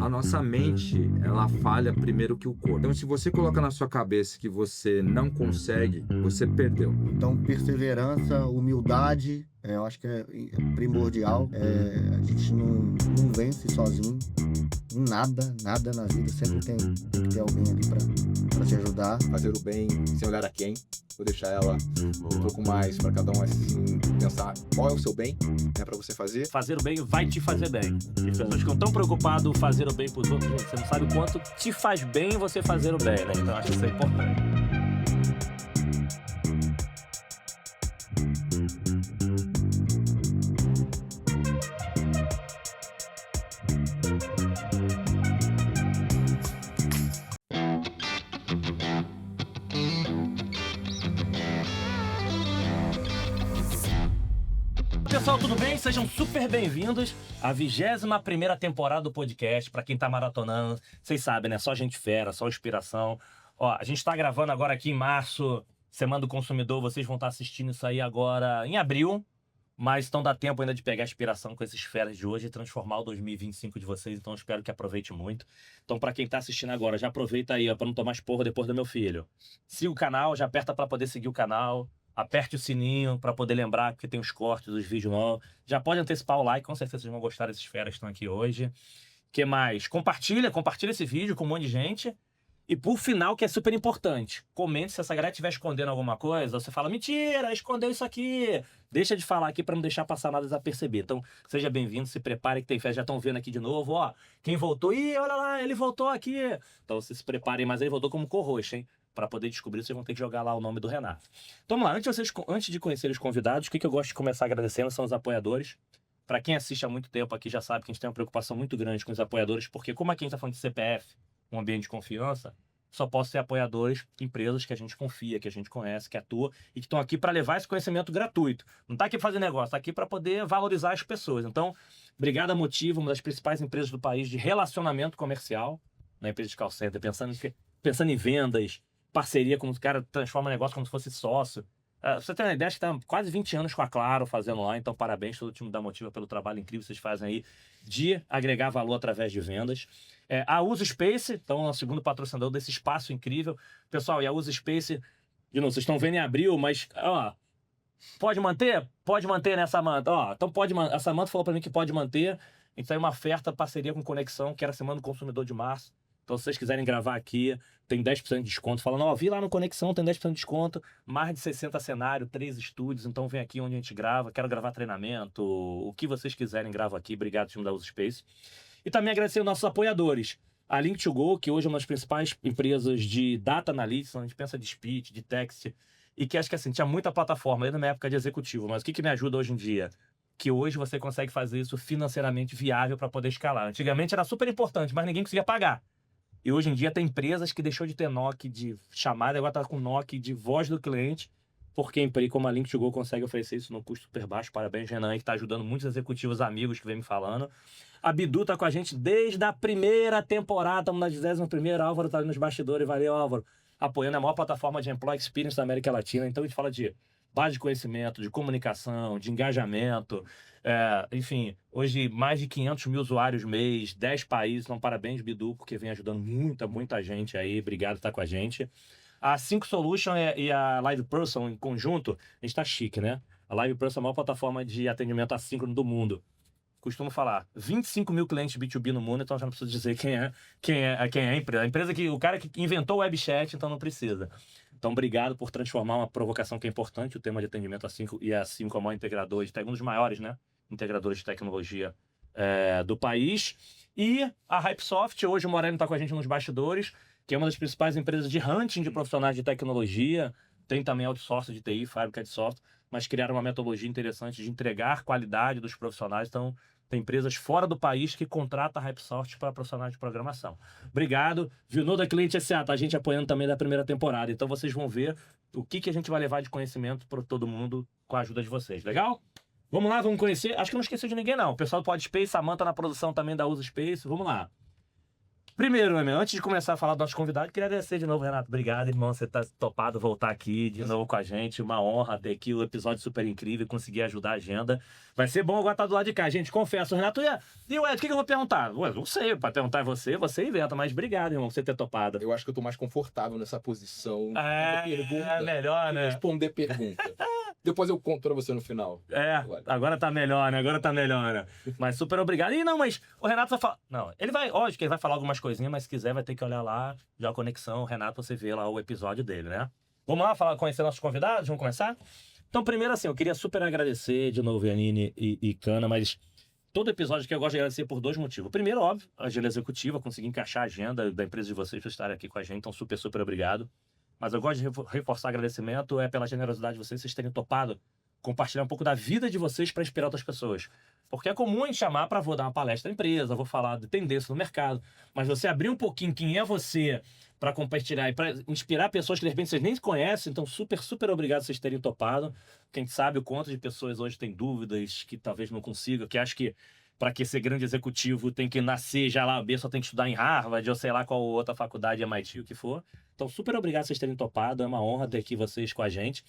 a nossa mente, ela falha primeiro que o corpo. Então, se você coloca na sua cabeça que você não consegue, você perdeu. Então, perseverança, humildade, eu acho que é primordial. A gente não vence sozinho em nada na vida. Sempre tem que ter alguém ali pra te ajudar. Fazer o bem sem olhar a quem. Vou deixar ela um pouco mais para cada um assim pensar qual é o seu bem, né, para você fazer. Fazer o bem vai te fazer bem. As pessoas ficam tão preocupadas em fazer o bem pros outros, gente, você não sabe o quanto te faz bem você fazer o bem, né? Então acho que isso é importante. Pessoal, tudo bem? Sejam super bem-vindos à 21ª temporada do podcast. Pra quem tá maratonando, vocês sabem, né? Só gente fera, só inspiração. Ó, a gente tá gravando agora aqui em março, Semana do Consumidor. Vocês vão estar assistindo isso aí agora em abril, mas então dá tempo ainda de pegar a inspiração com esses feras de hoje e transformar o 2025 de vocês. Então espero que aproveite muito. Então pra quem tá assistindo agora, já aproveita aí, ó, pra não tomar esporro depois do meu filho. Siga o canal, já aperta pra poder seguir o canal. Aperte o sininho para poder lembrar que tem os cortes dos vídeos novos. Já pode antecipar o like, com certeza vocês vão gostar desses feras que estão aqui hoje. O que mais? Compartilha esse vídeo com um monte de gente. E por final, que é super importante, comente se essa galera estiver escondendo alguma coisa. Você fala, mentira, escondeu isso aqui. Deixa de falar aqui para não deixar passar nada desapercebido. Então, seja bem-vindo, se prepare que tem festa. Já estão vendo aqui de novo, ó. Quem voltou? Ih, olha lá, ele voltou aqui. Então, vocês se preparem, mas ele voltou como co-host, hein? Para poder descobrir, vocês vão ter que jogar lá o nome do Renato. Então vamos lá, antes de conhecer os convidados, o que eu gosto de começar agradecendo são os apoiadores. Para quem assiste há muito tempo aqui já sabe que a gente tem uma preocupação muito grande com os apoiadores, porque como aqui a gente está falando de CPF, um ambiente de confiança, só posso ser apoiadores, empresas que a gente confia, que a gente conhece, que atua e que estão aqui para levar esse conhecimento gratuito. Não está aqui para fazer negócio, está aqui para poder valorizar as pessoas. Então, obrigado a Motivo, uma das principais empresas do país de relacionamento comercial, na empresa de call center, pensando em vendas, parceria, como o cara transforma o negócio como se fosse sócio. Você tem uma ideia, acho que está quase 20 anos com a Claro fazendo lá, então parabéns todo o time da Motiva pelo trabalho incrível que vocês fazem aí de agregar valor através de vendas. A Uso Space, então é o segundo patrocinador desse espaço incrível. Pessoal, e a Uso Space, de novo, vocês estão vendo em abril, mas ó, pode manter? Pode manter nessa manta. Ó, então a Samanta falou para mim que pode manter. Então é uma oferta, parceria com Conexão, que era a Semana do Consumidor de março. Então, se vocês quiserem gravar aqui, tem 10% de desconto. Falando, ó, vi lá no Conexão, tem 10% de desconto. Mais de 60 cenários, 3 estúdios. Então, vem aqui onde a gente grava. Quero gravar treinamento. O que vocês quiserem, gravo aqui. Obrigado, time da Uso Space. E também agradecer aos nossos apoiadores. A Link2Go, que hoje é uma das principais empresas de data analytics, onde a gente pensa de speech, de text. E que acho que assim, tinha muita plataforma, ainda na época de executivo. Mas o que me ajuda hoje em dia? Que hoje você consegue fazer isso financeiramente viável para poder escalar. Antigamente era super importante, mas ninguém conseguia pagar. E hoje em dia tem empresas que deixou de ter NOC de chamada, agora está com NOC de voz do cliente, porque empresa como a Link2Go consegue oferecer isso num custo super baixo. Parabéns, Renan, que está ajudando muitos executivos amigos que vem me falando. A Bidu está com a gente desde a primeira temporada, estamos na 21ª, Álvaro está ali nos bastidores, valeu, Álvaro, apoiando a maior plataforma de Employee Experience da América Latina. Então a gente fala de base de conhecimento, de comunicação, de engajamento, enfim, hoje mais de 500 mil usuários mês, 10 países, então parabéns, Bidu, porque vem ajudando muita gente aí, obrigado por estar com a gente. A Cinco Solution e a LivePerson em conjunto, a gente tá chique, né? A LivePerson é a maior plataforma de atendimento assíncrono do mundo. Costumo falar, 25 mil clientes B2B no mundo, então já não preciso dizer quem é a empresa. A empresa o cara que inventou o webchat, então não precisa. Então, obrigado por transformar uma provocação que é importante, o tema de atendimento A5 e a A5 é o maior integrador, um dos maiores, né, integradores de tecnologia do país. E a Hypesoft, hoje o Moreno está com a gente nos bastidores, que é uma das principais empresas de hunting de profissionais de tecnologia, tem também outsourcing de TI, fábrica de software, mas criaram uma metodologia interessante de entregar qualidade dos profissionais, então tem empresas fora do país que contratam a Hypesoft para profissionais de programação. Obrigado. Vinoda Cliente SA, tá a gente apoiando também da primeira temporada. Então vocês vão ver o que a gente vai levar de conhecimento para todo mundo com a ajuda de vocês. Legal? Vamos lá, vamos conhecer. Acho que não esqueci de ninguém, não. O pessoal do PodSpace, Samanta na produção também da Uso Space. Vamos lá. Primeiro, meu, antes de começar a falar do nosso convidado, queria agradecer de novo, Renato. Obrigado, irmão, você tá topado voltar aqui de novo com a gente. Uma honra ter aqui um episódio super incrível, conseguir ajudar a agenda. Vai ser bom agora estar do lado de cá, gente. Confesso, Renato, e o Ed, o que eu vou perguntar? Ué, não sei, pra perguntar é você inventa, mas obrigado, irmão, por você ter topado. Eu acho que eu tô mais confortável nessa posição. É melhor, né? Responder pergunta. Depois eu conto pra você no final. Agora tá melhor, né? Mas super obrigado. Mas o Renato vai falar... Não, ele vai... Lógico que ele vai falar algumas coisinhas, mas se quiser vai ter que olhar lá, já a conexão. O Renato, você vê lá o episódio dele, né? Vamos lá, conhecer nossos convidados? Vamos começar? Então, primeiro assim, eu queria super agradecer de novo Yanine e Cana, mas todo episódio que eu gosto de agradecer por 2 motivos. Primeiro, óbvio, a agenda executiva, conseguir encaixar a agenda da empresa de vocês para estarem aqui com a gente, então super, super obrigado. Mas eu gosto de reforçar agradecimento pela generosidade de vocês terem topado compartilhar um pouco da vida de vocês para inspirar outras pessoas. Porque é comum a gente chamar para vou dar uma palestra à empresa, vou falar de tendência no mercado, mas você abrir um pouquinho quem é você para compartilhar e para inspirar pessoas que de repente vocês nem conhecem, então super, super obrigado por vocês terem topado. Quem sabe o quanto de pessoas hoje tem dúvidas que talvez não consigam, que acho que para que ser grande executivo tem que nascer já lá, só tem que estudar em Harvard ou sei lá qual outra faculdade, MIT, o que for. Então super obrigado por vocês terem topado, é uma honra ter aqui vocês com a gente.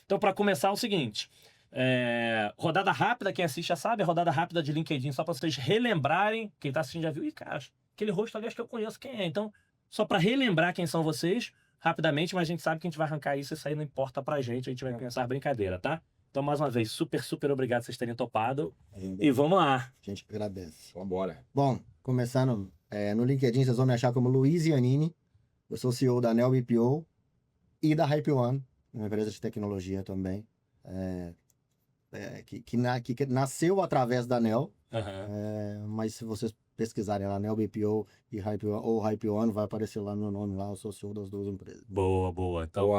Então para começar é o seguinte... rodada rápida, quem assiste já sabe, rodada rápida de LinkedIn, só para vocês relembrarem, quem tá assistindo já viu, cara, aquele rosto ali acho que eu conheço quem é, então só para relembrar quem são vocês, rapidamente, mas a gente sabe que a gente vai arrancar isso, isso aí não importa pra gente, a gente vai começar a brincadeira, tá? Então mais uma vez, super, super obrigado por vocês terem topado e vamos lá. A gente agradece. Vambora. Bom, começando, no LinkedIn vocês vão me achar como Luiz Yanini, eu sou CEO da Nel BPO e da Hype One, uma empresa de tecnologia também. Que nasceu através da Nel, mas se vocês pesquisarem lá, Nel BPO e Hype One, ou Hype One, vai aparecer lá no nome, lá, eu sou CEO das 2 empresas. Boa. Então,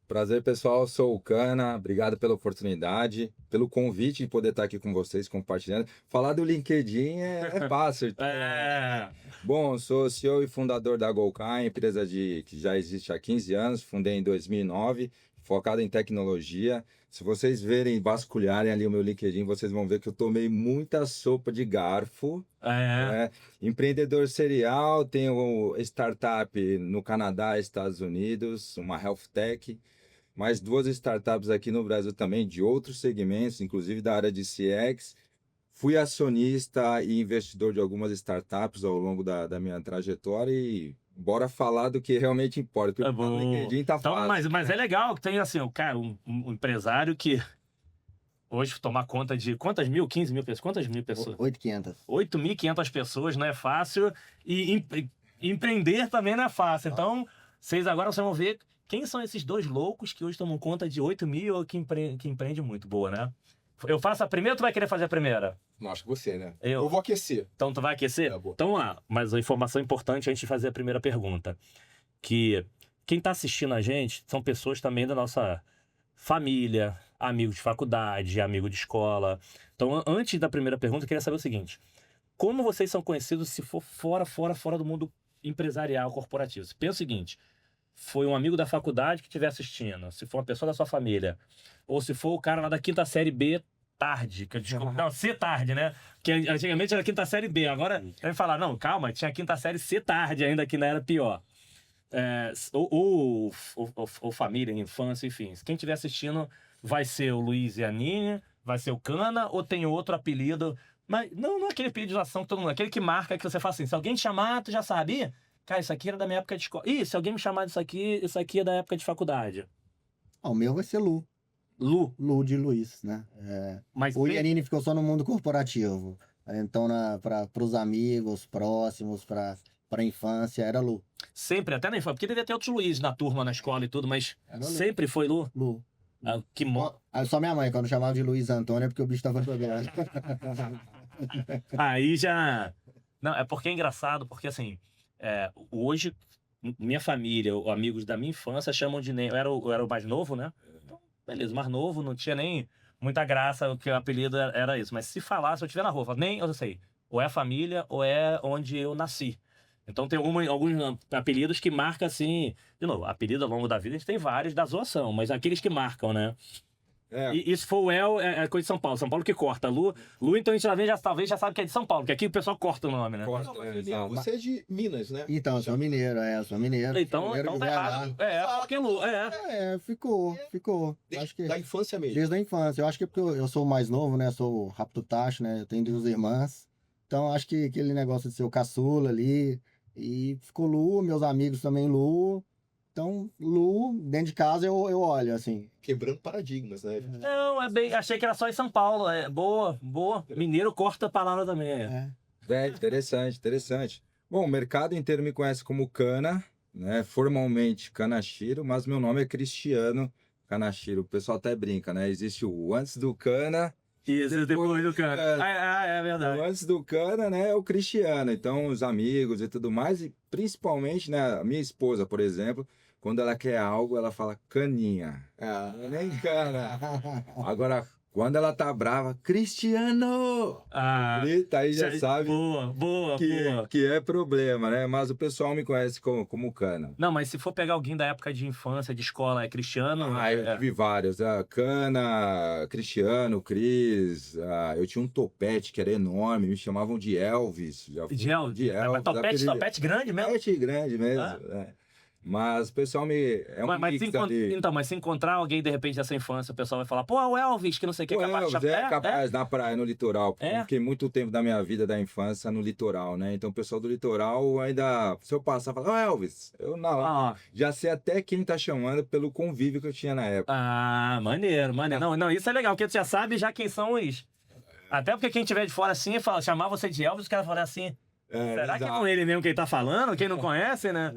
Prazer, pessoal. Sou o Cana. Obrigado pela oportunidade, pelo convite de poder estar aqui com vocês, compartilhando. Falar do LinkedIn é fácil. Bom, sou CEO e fundador da Golkai, empresa que já existe há 15 anos. Fundei em 2009, focada em tecnologia. Se vocês vasculharem ali o meu LinkedIn, vocês vão ver que eu tomei muita sopa de garfo. Empreendedor serial, tenho startup no Canadá, Estados Unidos, uma health tech, mais 2 startups aqui no Brasil também, de outros segmentos, inclusive da área de CX. Fui acionista e investidor de algumas startups ao longo da minha trajetória e bora falar do que realmente importa. Porque o LinkedIn tá fácil. Mas é legal que tem assim, um empresário que hoje tomar conta de quantas mil? 15 mil pessoas? Quantas mil pessoas? 8.500. 8.500 pessoas, não é fácil. E empreender também não é fácil. Então, vocês vão ver quem são esses 2 loucos que hoje tomam conta de 8 mil que empreende muito. Boa, né? Eu faço a primeira ou tu vai querer fazer a primeira? Não, acho que você, né? Eu vou aquecer. Então tu vai aquecer? Então vamos lá. Mas a informação importante antes de fazer a primeira pergunta. Que quem tá assistindo a gente são pessoas também da nossa família, amigos de faculdade, amigo de escola. Então antes da primeira pergunta, eu queria saber o seguinte. Como vocês são conhecidos se for fora do mundo empresarial, corporativo? Você pensa o seguinte. Foi um amigo da faculdade que estiver assistindo, se for uma pessoa da sua família, ou se for o cara lá da 5ª série B tarde, não, C tarde, né? Porque antigamente era 5ª série B, agora vai falar, não, calma, tinha a 5ª série C tarde ainda, que não era pior. Ou família, infância, enfim. Quem estiver assistindo vai ser o Luiz Yanini, vai ser o Cana, ou tem outro apelido, mas não é aquele apelido de ação que todo mundo, aquele que marca, que você fala assim, se alguém te chamar, tu já sabia? Cara, isso aqui era da minha época de escola. Ih, se alguém me chamar disso aqui, isso aqui é da época de faculdade. O meu vai ser Lu. Lu de Luiz, né? Mas o Yanini ficou só no mundo corporativo. Então, para os amigos próximos, para a infância, era Lu. Sempre, até na infância. Porque devia ter outros Luiz na turma, na escola e tudo, mas sempre foi Lu? Lu. Só minha mãe, quando chamava de Luiz Antônio, é porque o bicho tava jogando. Aí já... Não, é porque é engraçado, porque assim... hoje, minha família, amigos da minha infância chamam de... Eu era o mais novo, né? Então, beleza, mais novo, não tinha nem muita graça, que o apelido era isso. Mas se falasse, se eu estiver na rua, nem eu sei, ou é a família, ou é onde eu nasci. Então tem alguns apelidos que marcam assim... De novo, apelido ao longo da vida, a gente tem vários da zoação, mas aqueles que marcam, né? E se for o El, é coisa de São Paulo. São Paulo que corta. Lu, então a gente talvez já sabe que é de São Paulo, que aqui o pessoal corta o nome, né? Corta, exato. Você é de Minas, né? Então, sou mineiro, sou mineiro. Então Mineiro tá de errado. Porque Lu, Ficou. Acho que Da infância mesmo. desde a infância. Eu acho que é porque eu sou o mais novo, né? Sou o Raptutacho, né? Eu tenho 2 irmãs. Então, acho que aquele negócio de ser o caçula ali. E ficou Lu, meus amigos também Lu. Então, Lu, dentro de casa eu olho, assim. Quebrando paradigmas, né? Não, achei que era só em São Paulo. Boa. Mineiro corta a palavra também. Interessante. Bom, o mercado inteiro me conhece como Cana, né? Formalmente Kanashiro, mas meu nome é Cristiano Kanashiro. O pessoal até brinca, né? Existe o antes do Cana. Isso, depois do Cana. É verdade. O antes do Cana, né, é o Cristiano. Então, os amigos e tudo mais, e principalmente, né, a minha esposa, por exemplo, quando ela quer algo, ela fala caninha. Nem cana. Agora, quando ela tá brava, Cristiano! Grita, aí já sabe Boa. que é problema, né? Mas o pessoal me conhece como Cana. Não, mas se for pegar alguém da época de infância, de escola, é Cristiano? Eu vi vários. Cana, Cristiano, Cris. Eu tinha um topete que era enorme, me chamavam de Elvis. De Elvis? Mas topete grande mesmo? Topete grande mesmo, né? Mas o pessoal mas se encontrar alguém, de repente, dessa infância, o pessoal vai falar, pô, é o Elvis, que não sei o que, é capaz na praia, no litoral. Porque fiquei muito tempo da minha vida, da infância, no litoral, né? Então o pessoal do litoral ainda, se eu passar, fala, Elvis, eu já sei até quem tá chamando pelo convívio que eu tinha na época. Maneiro. Não, isso é legal, porque tu já sabe já quem são os... Até porque quem tiver de fora assim, chamar você de Elvis, os caras falam assim... Será que é com ele mesmo que ele tá falando? Quem não conhece, né?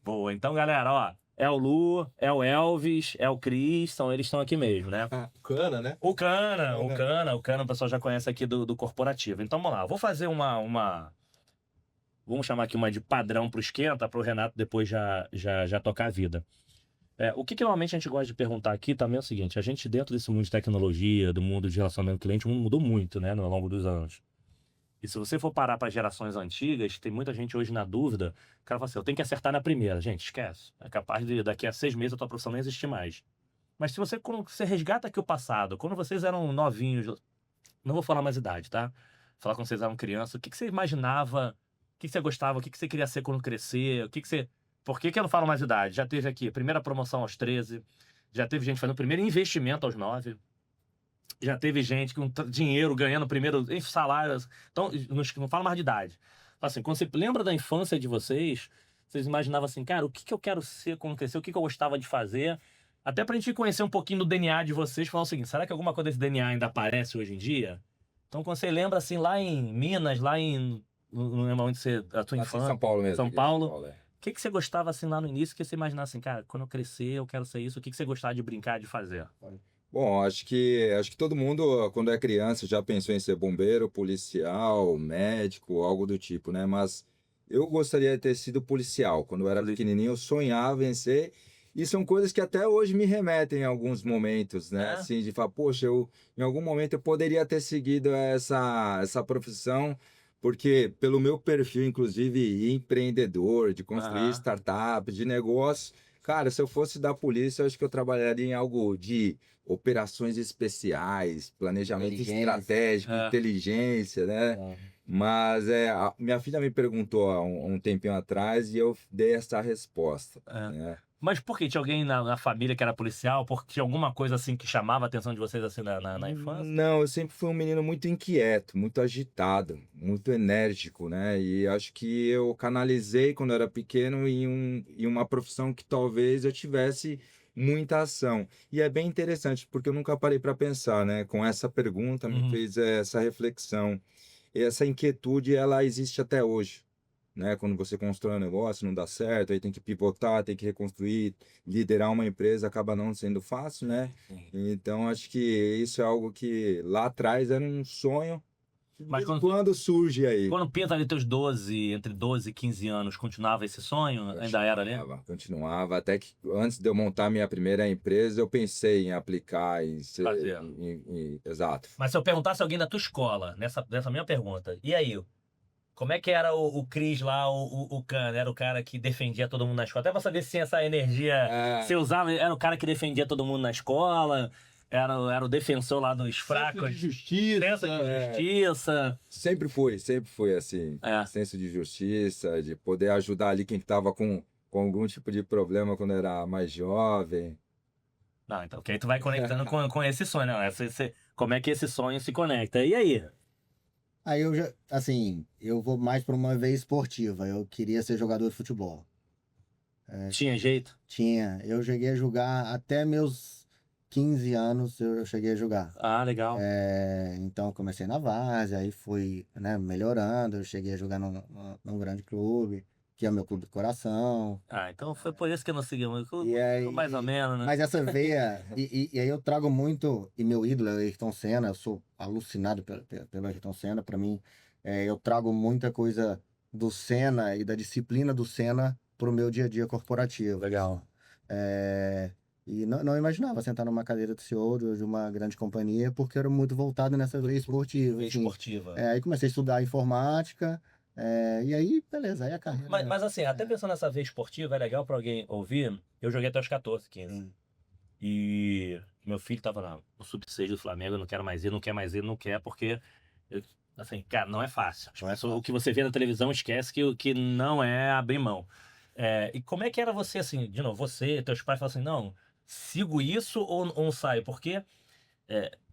Boa, então, galera, ó. É o Lu, é o Elvis, é o Cris, eles estão aqui mesmo, né? O Cana, né? O Cana, o pessoal já conhece aqui do corporativo. Então, vamos lá. Vou fazer uma... Vamos chamar aqui uma de padrão pro esquenta, pro Renato depois já tocar a vida. O que normalmente a gente gosta de perguntar aqui também é o seguinte. A gente, dentro desse mundo de tecnologia, do mundo de relacionamento cliente, o mundo mudou muito, né? Ao longo dos anos. E se você for parar para gerações antigas, tem muita gente hoje na dúvida. O cara fala assim, eu tenho que acertar na primeira. Gente, esquece. É capaz de daqui a 6 meses a tua profissão não existir mais. Mas se você resgata aqui o passado, quando vocês eram novinhos, não vou falar mais idade, tá? Vou falar quando vocês eram crianças, o que você imaginava, o que você gostava, o que você queria ser quando crescer, Por que eu não falo mais idade? Já teve aqui a primeira promoção aos 13, já teve gente fazendo o primeiro investimento aos 9, já teve gente com dinheiro ganhando primeiro salários. Então, não fala mais de idade. Assim, quando você lembra da infância de vocês imaginavam assim, cara, o que eu quero ser quando crescer, o que eu gostava de fazer? Até pra gente conhecer um pouquinho do DNA de vocês, falar o seguinte, será que alguma coisa desse DNA ainda aparece hoje em dia? Então, quando você lembra, assim, lá em Minas, não lembro onde a tua infância. São Paulo mesmo. São Paulo. O que você gostava, assim, lá no início, que você imaginava assim, cara, quando eu crescer, eu quero ser isso, o que você gostava de brincar, de fazer? Bom, acho que todo mundo, quando é criança, já pensou em ser bombeiro, policial, médico, algo do tipo, né? Mas eu gostaria de ter sido policial. Quando eu era pequenininho, eu sonhava em ser. E são coisas que até hoje me remetem em alguns momentos, né? Assim, de falar, poxa, em algum momento eu poderia ter seguido essa profissão, porque pelo meu perfil, inclusive, empreendedor, de construir startup, de negócio, cara, se eu fosse da polícia, eu acho que eu trabalharia em algo de operações especiais, planejamento estratégico, inteligência, né? Mas minha filha me perguntou há um tempinho atrás e eu dei essa resposta. Né? Mas por quê? Tinha alguém na família que era policial? Porque tinha alguma coisa assim que chamava a atenção de vocês assim na infância? Não, eu sempre fui um menino muito inquieto, muito agitado, muito enérgico, né? E acho que eu canalizei quando eu era pequeno em uma profissão que talvez eu tivesse muita ação. E é bem interessante, porque eu nunca parei para pensar, né? Com essa pergunta me fez essa reflexão. E essa inquietude, ela existe até hoje. Né? Quando você constrói um negócio, não dá certo, aí tem que pivotar, tem que reconstruir, liderar uma empresa acaba não sendo fácil, né? Então, acho que isso é algo que lá atrás era um sonho. Mas quando surge aí? Quando pinta ali teus entre 12 e 15 anos, continuava esse sonho? Ainda era ali? Continuava, até que antes de eu montar minha primeira empresa, eu pensei em aplicar, em ser... Exato. Mas se eu perguntasse alguém da tua escola, nessa minha pergunta, e aí? Como é que era o Cris lá, o Cana? Era o cara que defendia todo mundo na escola? Até pra saber se tinha essa energia, você usava, era o cara que defendia todo mundo na escola? era o defensor lá dos Senso fracos. de justiça. Senso de justiça. Sempre foi assim. Senso de justiça, de poder ajudar ali quem estava com algum tipo de problema quando era mais jovem. Não, então, que aí tu vai conectando com esse sonho, né? Como é que esse sonho se conecta? E aí? Aí eu já, assim, eu vou mais para uma veia esportiva. Eu queria ser jogador de futebol. Tinha jeito? Tinha. Eu cheguei a jogar até meus 15 anos, eu cheguei a jogar. Ah, legal. Então comecei na várzea, aí fui, né, melhorando. Eu cheguei a jogar num grande clube, que é o meu clube de coração. Ah, então foi por isso que eu não segui muito. E aí, Mais ou menos, né? Mas essa veia, e aí eu trago muito, e meu ídolo é o Ayrton Senna, eu sou alucinado pelo Ayrton Senna. Para mim, eu trago muita coisa do Senna e da disciplina do Senna pro meu dia a dia corporativo. Legal. E não imaginava sentar numa cadeira de CEO de uma grande companhia, porque eu era muito voltado nessa veia esportiva. Veia assim. esportiva. Aí comecei a estudar informática, e aí, beleza, aí a carreira. Mas assim, até pensando nessa veia esportiva, é legal pra alguém ouvir. Eu joguei até os 14, 15. E meu filho tava no sub-6 do Flamengo, eu não quero mais ir, não quer mais ir, não quer, porque, assim, cara, não é fácil. O que você vê na televisão, esquece que não é abrir mão. E como é que era você, assim, de novo, você, teus pais falam assim, não, sigo isso ou saio? Porque,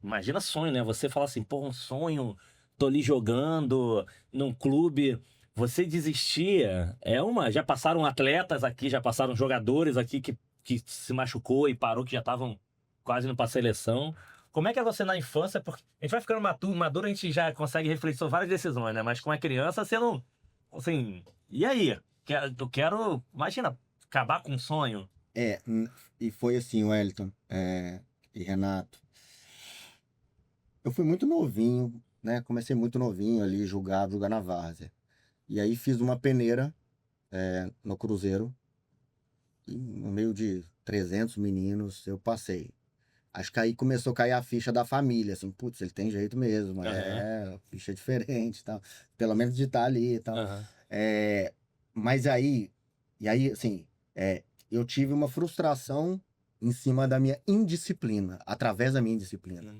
imagina sonho, né? Você fala assim, pô, um sonho, tô ali jogando num clube, você desistia, já passaram atletas aqui, já passaram jogadores aqui que se machucou e parou, que já estavam quase indo pra seleção. Como é que é você na infância? Porque a gente vai ficando maduro, a gente já consegue refletir sobre várias decisões, né? Mas com a criança, você não... Assim, e aí? Eu quero, imagina, acabar com um sonho. E foi assim, Wellington e Renato. Eu fui muito novinho, né? Comecei muito novinho ali, jogar na várzea. E aí fiz uma peneira no Cruzeiro. E no meio de 300 meninos, eu passei. Acho que aí começou a cair a ficha da família, assim, putz, ele tem jeito mesmo, ficha diferente e tal. Pelo menos de estar ali e tal. Mas aí, assim, eu tive uma frustração em cima da minha indisciplina, através da minha indisciplina.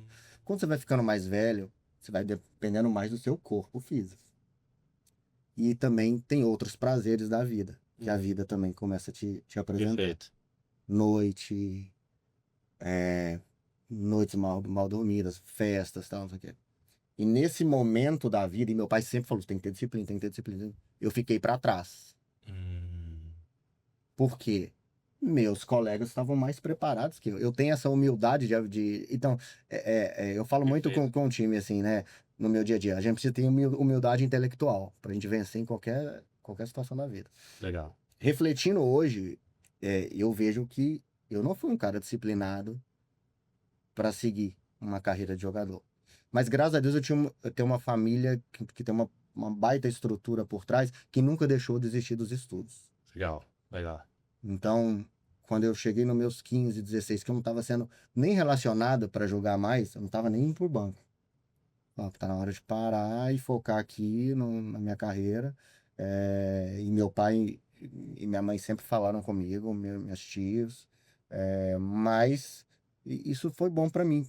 Quando você vai ficando mais velho, você vai dependendo mais do seu corpo físico. E também tem outros prazeres da vida, que a vida também começa a te apresentar. Perfeito. Noites mal dormidas, festas, tal, não sei o quê. E nesse momento da vida, e meu pai sempre falou, tem que ter disciplina, tem que ter disciplina. Eu fiquei para trás. Por quê? Meus colegas estavam mais preparados que eu. Eu tenho essa humildade de... Então, eu falo muito com o time, assim, né? No meu dia a dia. A gente precisa ter humildade intelectual pra gente vencer em qualquer situação da vida. Legal. Refletindo hoje, eu vejo que eu não fui um cara disciplinado para seguir uma carreira de jogador. Mas, graças a Deus, eu tenho uma família que tem uma baita estrutura por trás, que nunca deixou de desistir dos estudos. Legal. Então, quando eu cheguei nos meus 15, 16, que eu não estava sendo nem relacionado para jogar mais, eu não estava nem indo pro banco. Tá na hora de parar e focar aqui na minha carreira. E meu pai e minha mãe sempre falaram comigo, meus tios. Mas isso foi bom para mim.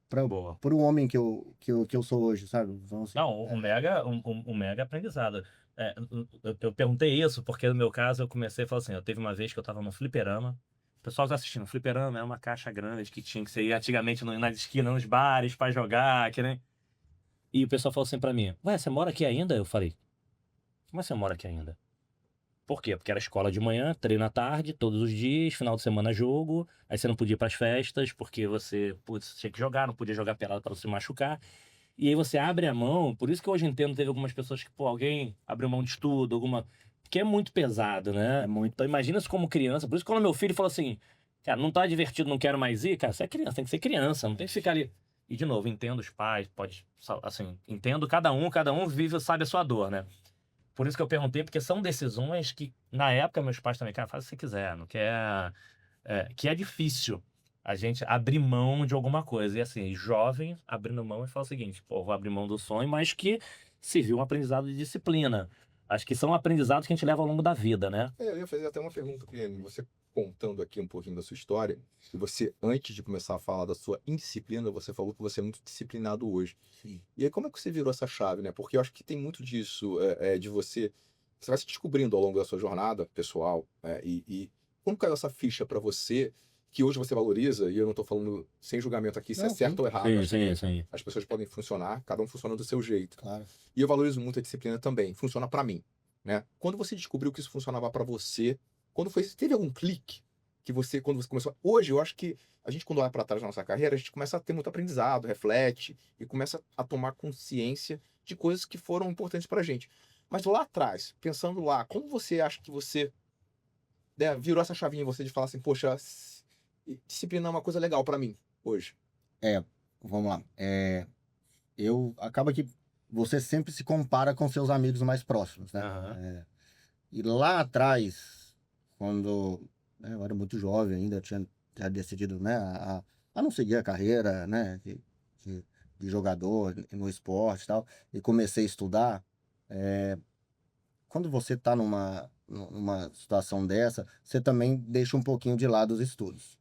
Para o homem que eu sou hoje, sabe? Então, assim, Não, um mega aprendizado. Eu perguntei isso porque no meu caso eu comecei a falar assim, eu teve uma vez que eu tava no fliperama, o pessoal tá assistindo, fliperama é uma caixa grande que tinha que ser antigamente nas esquinas, nos bares pra jogar, que nem... E o pessoal falou assim pra mim, ué, você mora aqui ainda? Eu falei, como é que você mora aqui ainda? Por quê? Porque era escola de manhã, treino à tarde, todos os dias, final de semana jogo, aí você não podia ir pras festas, porque você tinha que jogar, não podia jogar pelado pra não se machucar. E aí você abre a mão, por isso que hoje entendo, teve algumas pessoas que, alguém abriu mão de estudo, porque é muito pesado, né? Então imagina isso como criança, por isso que quando meu filho falou assim, cara, não tá divertido, não quero mais ir, cara, você é criança, tem que ser criança, não tem que ficar ali. E de novo, entendo os pais, entendo cada um vive, sabe a sua dor, né? Por isso que eu perguntei, porque são decisões que, na época, meus pais também, cara, faz o que você quiser, não quer... que é difícil a gente abrir mão de alguma coisa. E assim, jovem, abrindo mão e fala o seguinte, vou abrir mão do sonho, mas que se viu um aprendizado de disciplina. Acho que são aprendizados que a gente leva ao longo da vida, né? Eu ia fazer até uma pergunta, porque você contando aqui um pouquinho da sua história, e você, antes de começar a falar da sua indisciplina, você falou que você é muito disciplinado hoje. Sim. E aí, como é que você virou essa chave, né? Porque eu acho que tem muito disso, de você vai se descobrindo ao longo da sua jornada pessoal, e como caiu essa ficha para você, que hoje você valoriza, e eu não tô falando sem julgamento aqui se é Não, certo ou errado, acho que Sim. as pessoas podem funcionar, cada um funciona do seu jeito. Claro. E eu valorizo muito a disciplina também, funciona para mim, né? Quando você descobriu que isso funcionava para você, teve algum clique que quando você começou? Hoje, eu acho que a gente, quando olha para trás da nossa carreira, a gente começa a ter muito aprendizado, reflete e começa a tomar consciência de coisas que foram importantes pra gente. Mas lá atrás, pensando lá, como você acha que você, né, virou essa chavinha em você de falar assim, poxa, disciplina é uma coisa legal pra mim hoje? Vamos lá. Acaba que você sempre se compara com seus amigos mais próximos, né? Aham. E lá atrás, quando eu era muito jovem ainda, eu tinha decidido, né, a não seguir a carreira, né, de jogador no esporte e tal, e comecei a estudar. Quando você está numa situação dessa, você também deixa um pouquinho de lado os estudos.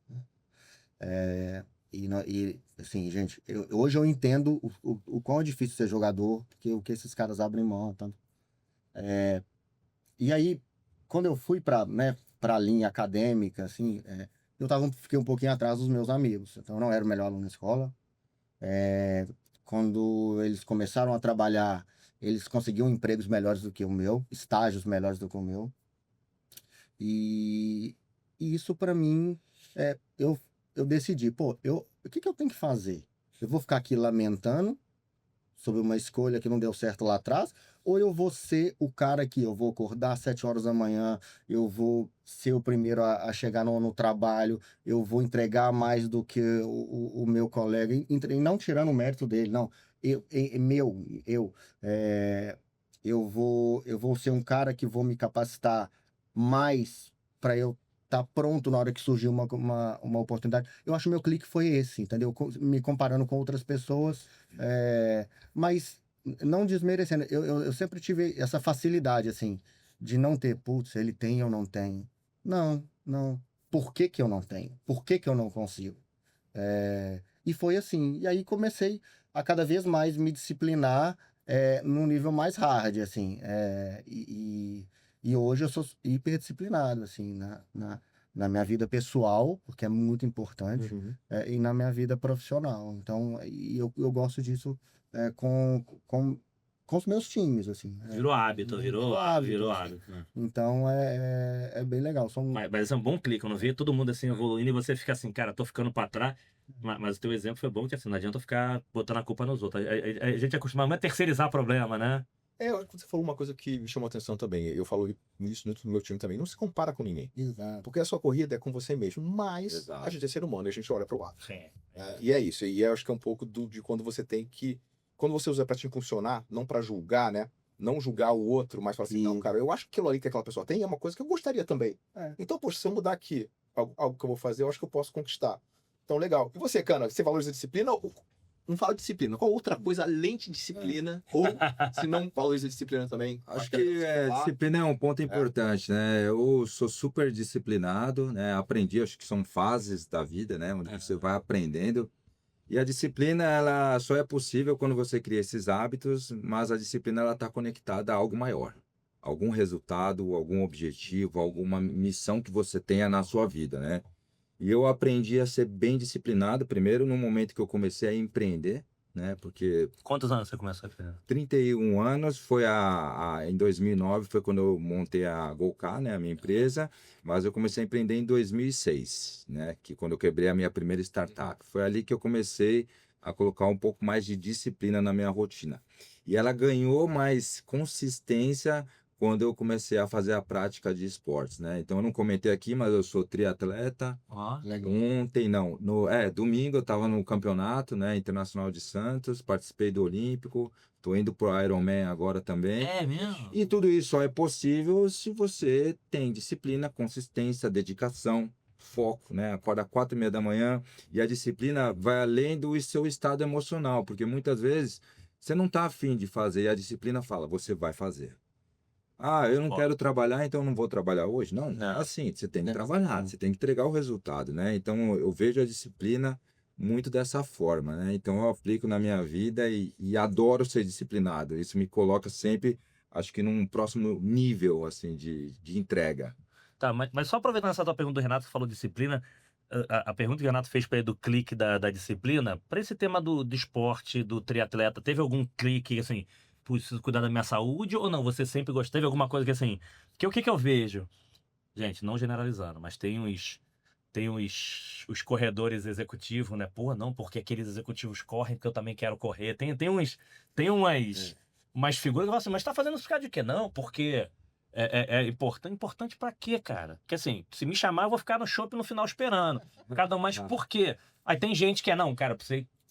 Assim, gente, hoje eu entendo o quão é difícil ser jogador, porque o que esses caras abrem mão, tanto. E aí, quando eu fui para, né, a linha acadêmica, assim, fiquei um pouquinho atrás dos meus amigos. Então, eu não era o melhor aluno na escola. Quando eles começaram a trabalhar, eles conseguiam empregos melhores do que o meu, estágios melhores do que o meu. E isso, para mim, eu decidi, pô, o que eu tenho que fazer? Eu vou ficar aqui lamentando sobre uma escolha que não deu certo lá atrás, ou eu vou ser o cara que eu vou acordar às 7 horas da manhã, eu vou ser o primeiro a chegar no trabalho, eu vou entregar mais do que o meu colega, e não tirando o mérito dele, não. Eu vou ser um cara que vou me capacitar mais para eu estar pronto na hora que surgir uma oportunidade. Eu acho que o meu clique foi esse, entendeu? Me comparando com outras pessoas, mas não desmerecendo. Eu sempre tive essa facilidade, assim, de não ter, putz, ele tem, eu não tenho. Não. Por que que eu não tenho? Por que que eu não consigo? E foi assim. E aí comecei a cada vez mais me disciplinar num nível mais hard, assim. E hoje eu sou hiper disciplinado, assim, na minha vida pessoal, porque é muito importante, e na minha vida profissional. Então, eu gosto disso com os meus times, assim. Virou hábito, virou assim. hábito. Né? Então, é bem legal. Mas é um bom clique, quando vê todo mundo assim evoluindo e você fica assim, cara, tô ficando pra trás. Mas o teu exemplo foi bom, que assim, não adianta ficar botando a culpa nos outros. A gente é acostumado a terceirizar problema, né? Você falou uma coisa que me chamou a atenção também. Eu falo isso dentro do meu time também. Não se compara com ninguém. Exato. Porque a sua corrida é com você mesmo. Mas Exato. a gente é ser humano e a gente olha para o lado. Sim. E é isso. E eu acho que é um pouco de quando você tem que... Quando você usa para te impulsionar, não para julgar, né? Não julgar o outro, mas falar assim, não, cara, eu acho que aquilo ali que aquela pessoa tem é uma coisa que eu gostaria também. Então, poxa, se eu mudar aqui algo que eu vou fazer, eu acho que eu posso conquistar. Então, legal. E você, Cana, você valoriza a disciplina? Não fala de disciplina. Qual outra coisa além de disciplina? Ou, se não valoriza a disciplina também? Acho que disciplina é um ponto importante, né? Eu sou super disciplinado, né? Aprendi, acho que são fases da vida, né? Onde você vai aprendendo. E a disciplina, ela só é possível quando você cria esses hábitos, mas a disciplina, ela está conectada a algo maior. Algum resultado, algum objetivo, alguma missão que você tenha na sua vida, né? E eu aprendi a ser bem disciplinado, primeiro, no momento que eu comecei a empreender, né? Porque... Quantos anos você começou a empreender? 31 anos, foi em 2009, foi quando eu montei a Golcar, né? A minha empresa, mas eu comecei a empreender em 2006, né? Que quando eu quebrei a minha primeira startup. Foi ali que eu comecei a colocar um pouco mais de disciplina na minha rotina. E ela ganhou mais consistência quando eu comecei a fazer a prática de esportes, né? Então eu não comentei aqui, mas eu sou triatleta. Legal. Domingo eu estava no campeonato, né, internacional de Santos, participei do Olímpico, tô indo pro Ironman agora também. É mesmo? E tudo isso só é possível se você tem disciplina, consistência, dedicação, foco, né? Acorda 4h30 da manhã e a disciplina vai além do seu estado emocional, porque muitas vezes você não tá afim de fazer e a disciplina fala, você vai fazer. Eu não Ó. quero trabalhar, então eu não vou trabalhar hoje. Não, Não. assim, você tem que Não. trabalhar, você tem que entregar o resultado, né? Então eu vejo a disciplina muito dessa forma, né? Então eu aplico na minha vida e adoro ser disciplinado. Isso me coloca sempre, acho que num próximo nível, assim, de entrega. Tá, mas só aproveitando essa tua pergunta do Renato, que falou disciplina, a pergunta que o Renato fez para ele do clique da disciplina, para esse tema do esporte, do triatleta, teve algum clique, assim, preciso cuidar da minha saúde ou não? Você sempre gostou? Teve alguma coisa que, assim, que o que eu vejo? Gente, não generalizando, mas tem os corredores executivos, né? Pô, não, porque aqueles executivos correm, porque eu também quero correr. Tem umas figuras que falam assim, mas tá fazendo isso por causa de quê? Não, porque é importante. Importante pra quê, cara? Porque assim, se me chamar, eu vou ficar no shopping no final esperando. Cada um, mas por quê? Aí tem gente que não, cara,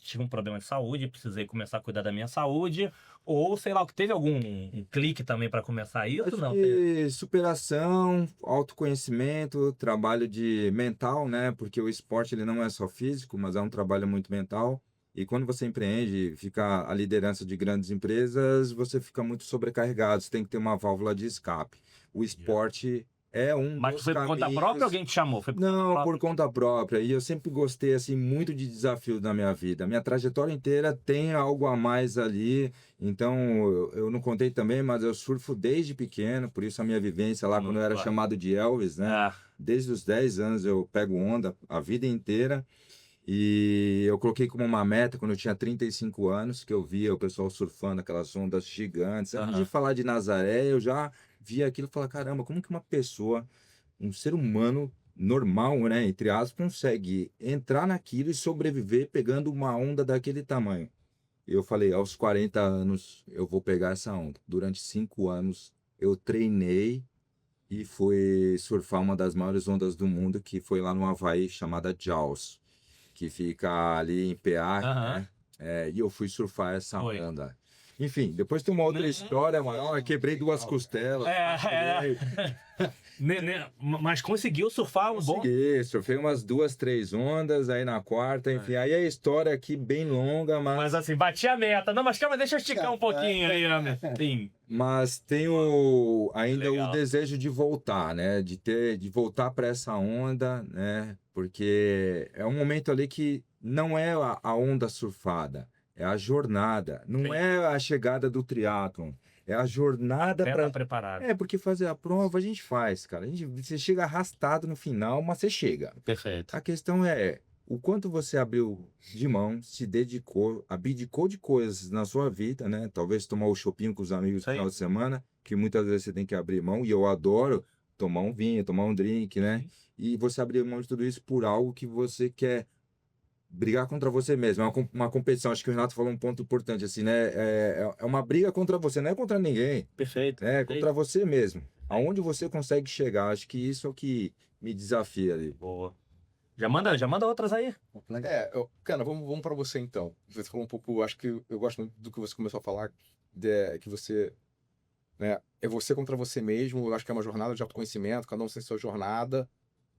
tive um problema de saúde, precisei começar a cuidar da minha saúde, ou sei lá, que teve algum um clique também pra começar isso, Acho não? que superação, autoconhecimento, trabalho de mental, né? Porque o esporte ele não é só físico, mas é um trabalho muito mental. E quando você empreende, fica a liderança de grandes empresas, você fica muito sobrecarregado. Você tem que ter uma válvula de escape. O esporte é um Mas dos foi por conta própria ou caminhos. alguém te chamou? Foi por conta Não, própria? por conta própria. E eu sempre gostei assim muito de desafios na minha vida. Minha trajetória inteira tem algo a mais ali. Então, eu não contei também, mas eu surfo desde pequeno, por isso a minha vivência lá quando eu era Claro. chamado de Elvis, né? É. Desde os 10 anos eu pego onda a vida inteira. E eu coloquei como uma meta quando eu tinha 35 anos, que eu via o pessoal surfando aquelas ondas gigantes. Antes de Aham. falar de Nazaré, eu já via aquilo e falava, caramba, como que uma pessoa, um ser humano normal, né, entre aspas, consegue entrar naquilo e sobreviver pegando uma onda daquele tamanho? Eu falei, aos 40 anos eu vou pegar essa onda. Durante 5 anos eu treinei e fui surfar uma das maiores ondas do mundo, que foi lá no Havaí, chamada Jaws, que fica ali em Peak, Aham. né? E eu fui surfar essa Foi. onda. Enfim, depois tem uma outra história maior, eu quebrei 2 costelas. Mas conseguiu surfar um bom. Consegui, surfei umas 2, 3 ondas, aí na quarta, enfim. Aí a história aqui bem longa, Mas assim, bati a meta. Não, mas calma, deixa eu esticar um pouquinho aí, Sim. mas tenho ainda Legal. o desejo de voltar, né? De voltar para essa onda, né? Porque é um momento ali que não é a onda surfada, é a jornada, não Sim. é a chegada do triatlon, é a jornada Até para. tá preparado. Porque fazer a prova a gente faz, cara. Você chega arrastado no final, mas você chega. Perfeito. A questão é o quanto você abriu de mão, se dedicou, abdicou de coisas na sua vida, né? Talvez tomar o chopinho com os amigos no Sim. final de semana, que muitas vezes você tem que abrir mão, e eu adoro tomar um vinho, tomar um drink, né? E você abrir mão de tudo isso por algo que você quer brigar contra você mesmo. É uma competição. Acho que o Renato falou um ponto importante, assim, né? É uma briga contra você, não é contra ninguém, Perfeito. é contra você mesmo. Aonde você consegue chegar. Acho que isso é o que me desafia ali. Boa. Já manda outras aí. Cara, vamos para você então. Você falou um pouco, acho que eu gosto muito do que você começou a falar, que você, né, é você contra você mesmo. Eu acho que é uma jornada de autoconhecimento, cada um tem sua jornada.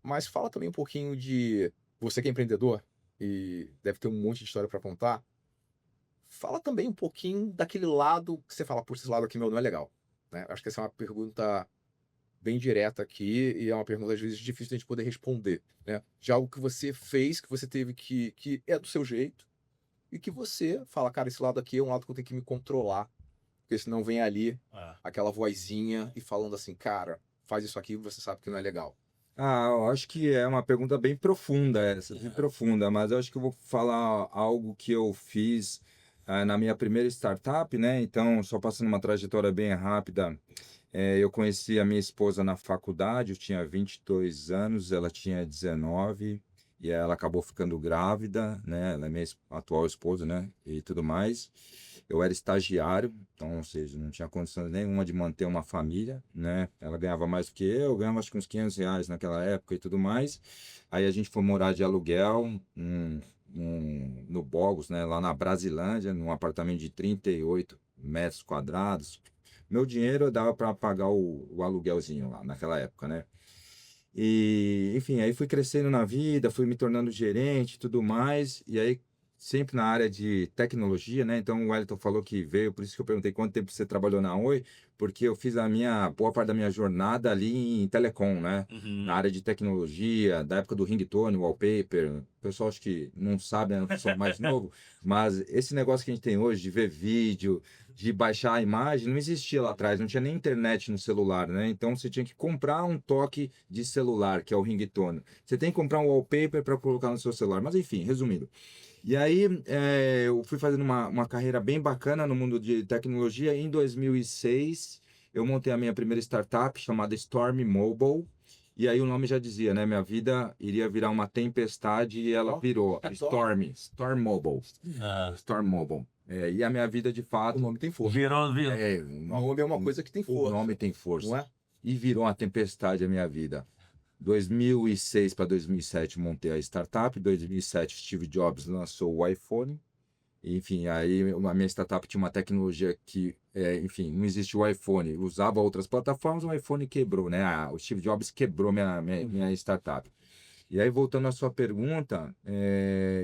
Mas fala também um pouquinho de você que é empreendedor e deve ter um monte de história para contar. Fala também um pouquinho daquele lado que você fala, por esse lado aqui meu não é legal, né? Acho que essa é uma pergunta bem direta aqui e é uma pergunta às vezes difícil de a gente poder responder, né? De algo que você fez, que você teve que é do seu jeito e que você fala, cara, esse lado aqui é um lado que eu tenho que me controlar, porque senão vem ali aquela vozinha e falando assim, cara, faz isso aqui, você sabe que não é legal. Eu acho que é uma pergunta bem profunda essa, bem profunda, mas eu acho que eu vou falar algo que eu fiz na minha primeira startup, né? Então, só passando uma trajetória bem rápida, eu conheci a minha esposa na faculdade, eu tinha 22 anos, ela tinha 19, e ela acabou ficando grávida, né? Ela é minha atual esposa, né? E tudo mais. Eu era estagiário, então, ou seja, não tinha condição nenhuma de manter uma família, né? Ela ganhava mais do que eu ganhava acho que uns R$ 500 naquela época e tudo mais. Aí a gente foi morar de aluguel no Bogos, né? Lá na Brasilândia, num apartamento de 38 metros quadrados. Meu dinheiro dava para pagar o aluguelzinho lá naquela época, né? E, enfim, aí fui crescendo na vida, fui me tornando gerente e tudo mais. E aí sempre na área de tecnologia, né? Então o Wellington falou que veio, por isso que eu perguntei quanto tempo você trabalhou na Oi, porque eu fiz boa parte da minha jornada ali em telecom, né? Na área de tecnologia, da época do ringtone, wallpaper. O pessoal acho que não sabe, né? Eu sou mais novo, mas esse negócio que a gente tem hoje de ver vídeo, de baixar a imagem, não existia lá atrás, não tinha nem internet no celular, né? Então você tinha que comprar um toque de celular, que é o ringtone. Você tem que comprar um wallpaper para colocar no seu celular. Mas enfim, resumindo. E aí eu fui fazendo uma carreira bem bacana no mundo de tecnologia. Em 2006, eu montei a minha primeira startup chamada Storm Mobile. E aí o nome já dizia, né? Minha vida iria virar uma tempestade e ela virou Storm Mobile. Storm Mobile. E a minha vida, de fato... O nome tem força. Virou. O nome é uma coisa que tem força. O nome tem força. Não é? E virou uma tempestade a minha vida. 2006 para 2007 montei a startup. 2007 Steve Jobs lançou o iPhone. Enfim, aí a minha startup tinha uma tecnologia que, enfim, não existe o iPhone. Usava outras plataformas, o iPhone quebrou, né? O Steve Jobs quebrou minha startup. E aí, voltando à sua pergunta,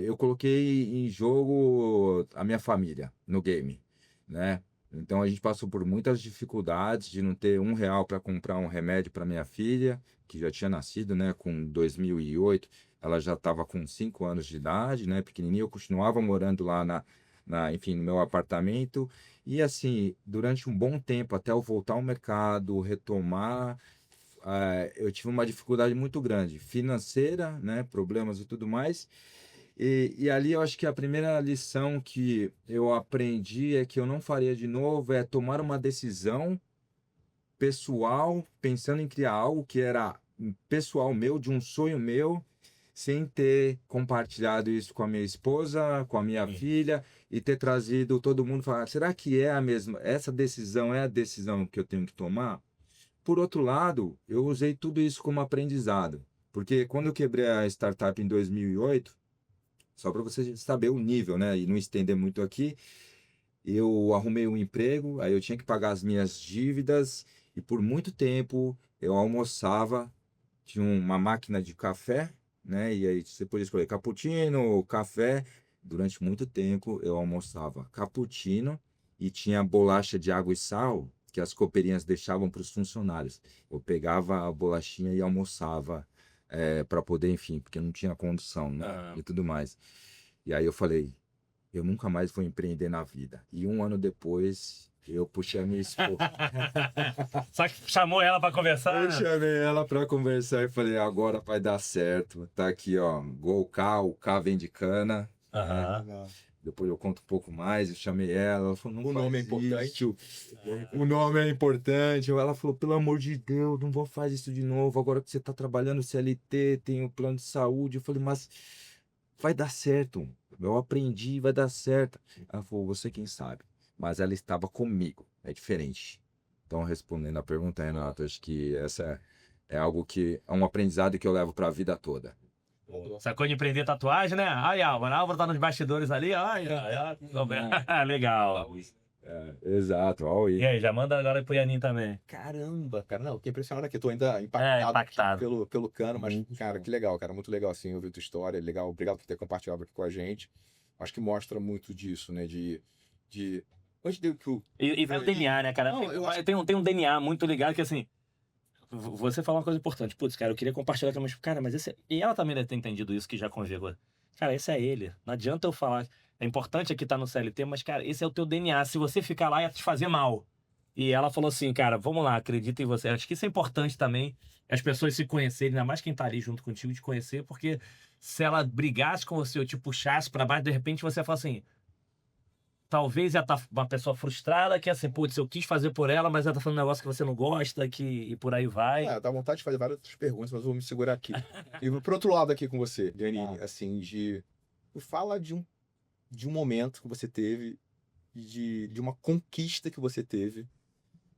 eu coloquei em jogo a minha família no game, né? Então a gente passou por muitas dificuldades de não ter R$ 1 para comprar um remédio para minha filha, que já tinha nascido, né? Com 2008, ela já estava com 5 anos de idade, né? Pequenininha, eu continuava morando lá enfim, no meu apartamento. E assim, durante um bom tempo, até eu voltar ao mercado, retomar, eu tive uma dificuldade muito grande, financeira, né? Problemas e tudo mais. E ali eu acho que a primeira lição que eu aprendi é que eu não faria de novo é tomar uma decisão pessoal, pensando em criar algo que era pessoal meu, de um sonho meu, sem ter compartilhado isso com a minha esposa, com a minha filha, e ter trazido todo mundo falar, será que é a mesma, essa decisão é a decisão que eu tenho que tomar? Por outro lado, eu usei tudo isso como aprendizado, porque quando eu quebrei a startup em 2008, só para você saber o nível, né? E não estender muito aqui. Eu arrumei um emprego, aí eu tinha que pagar as minhas dívidas e por muito tempo eu almoçava, tinha uma máquina de café, né? E aí você podia escolher cappuccino, café. Durante muito tempo eu almoçava cappuccino e tinha bolacha de água e sal que as coperinhas deixavam para os funcionários. Eu pegava a bolachinha e almoçava para poder, enfim, porque não tinha condição, né? E tudo mais. E aí eu falei, eu nunca mais vou empreender na vida. E 1 ano depois, eu puxei a minha esposa. Só que chamou ela pra conversar? Eu chamei ela para conversar e falei, agora vai dar certo. Tá aqui, ó, Gol K, o K vem de cana. Depois eu conto um pouco mais, eu chamei ela falou, não, O nome é faz importante. isso. O nome é importante. Ela falou, pelo amor de Deus, não vou fazer isso de novo. Agora que você tá trabalhando CLT, tem o plano de saúde. Eu falei, mas vai dar certo. Eu aprendi, vai dar certo. Ela falou, você quem sabe. Mas ela estava comigo, é diferente. Então, respondendo a pergunta, Renato, acho que essa é algo que é um aprendizado que eu levo para a vida toda. Sacou de empreender tatuagem, né? Ai, Álvaro tá nos bastidores ali. Legal. Exato. Ó, E aí, já manda agora pro Yanin também. Caramba, cara, não, que impressionante aqui, eu tô ainda impactado pelo cano, mas, cara, que legal, cara, muito legal, assim, ouvir tua história, legal, obrigado por ter compartilhado aqui com a gente, acho que mostra muito disso, né, antes de que o... E vem o DNA, né, cara? Não, tem um DNA muito ligado que, assim, você falou uma coisa importante, putz, cara, eu queria compartilhar com a minha esposa, cara, mas esse... E ela também deve ter entendido isso, que já conviveu. Cara, esse é ele, não adianta eu falar... É importante aqui estar no CLT, mas, cara, esse é o teu DNA. Se você ficar lá, ia te fazer mal. E ela falou assim, cara, vamos lá, acredita em você. Acho que isso é importante também, as pessoas se conhecerem, ainda mais quem tá ali junto contigo, te conhecer, porque se ela brigasse com você ou te puxasse pra baixo, de repente você fala assim, talvez ela tá uma pessoa frustrada, que assim, putz, eu quis fazer por ela, mas ela tá falando um negócio que você não gosta, e por aí vai. Dá vontade de fazer várias outras perguntas, mas eu vou me segurar aqui. E pro outro lado aqui com você, Janine, assim, fala de um momento que você teve, de uma conquista que você teve.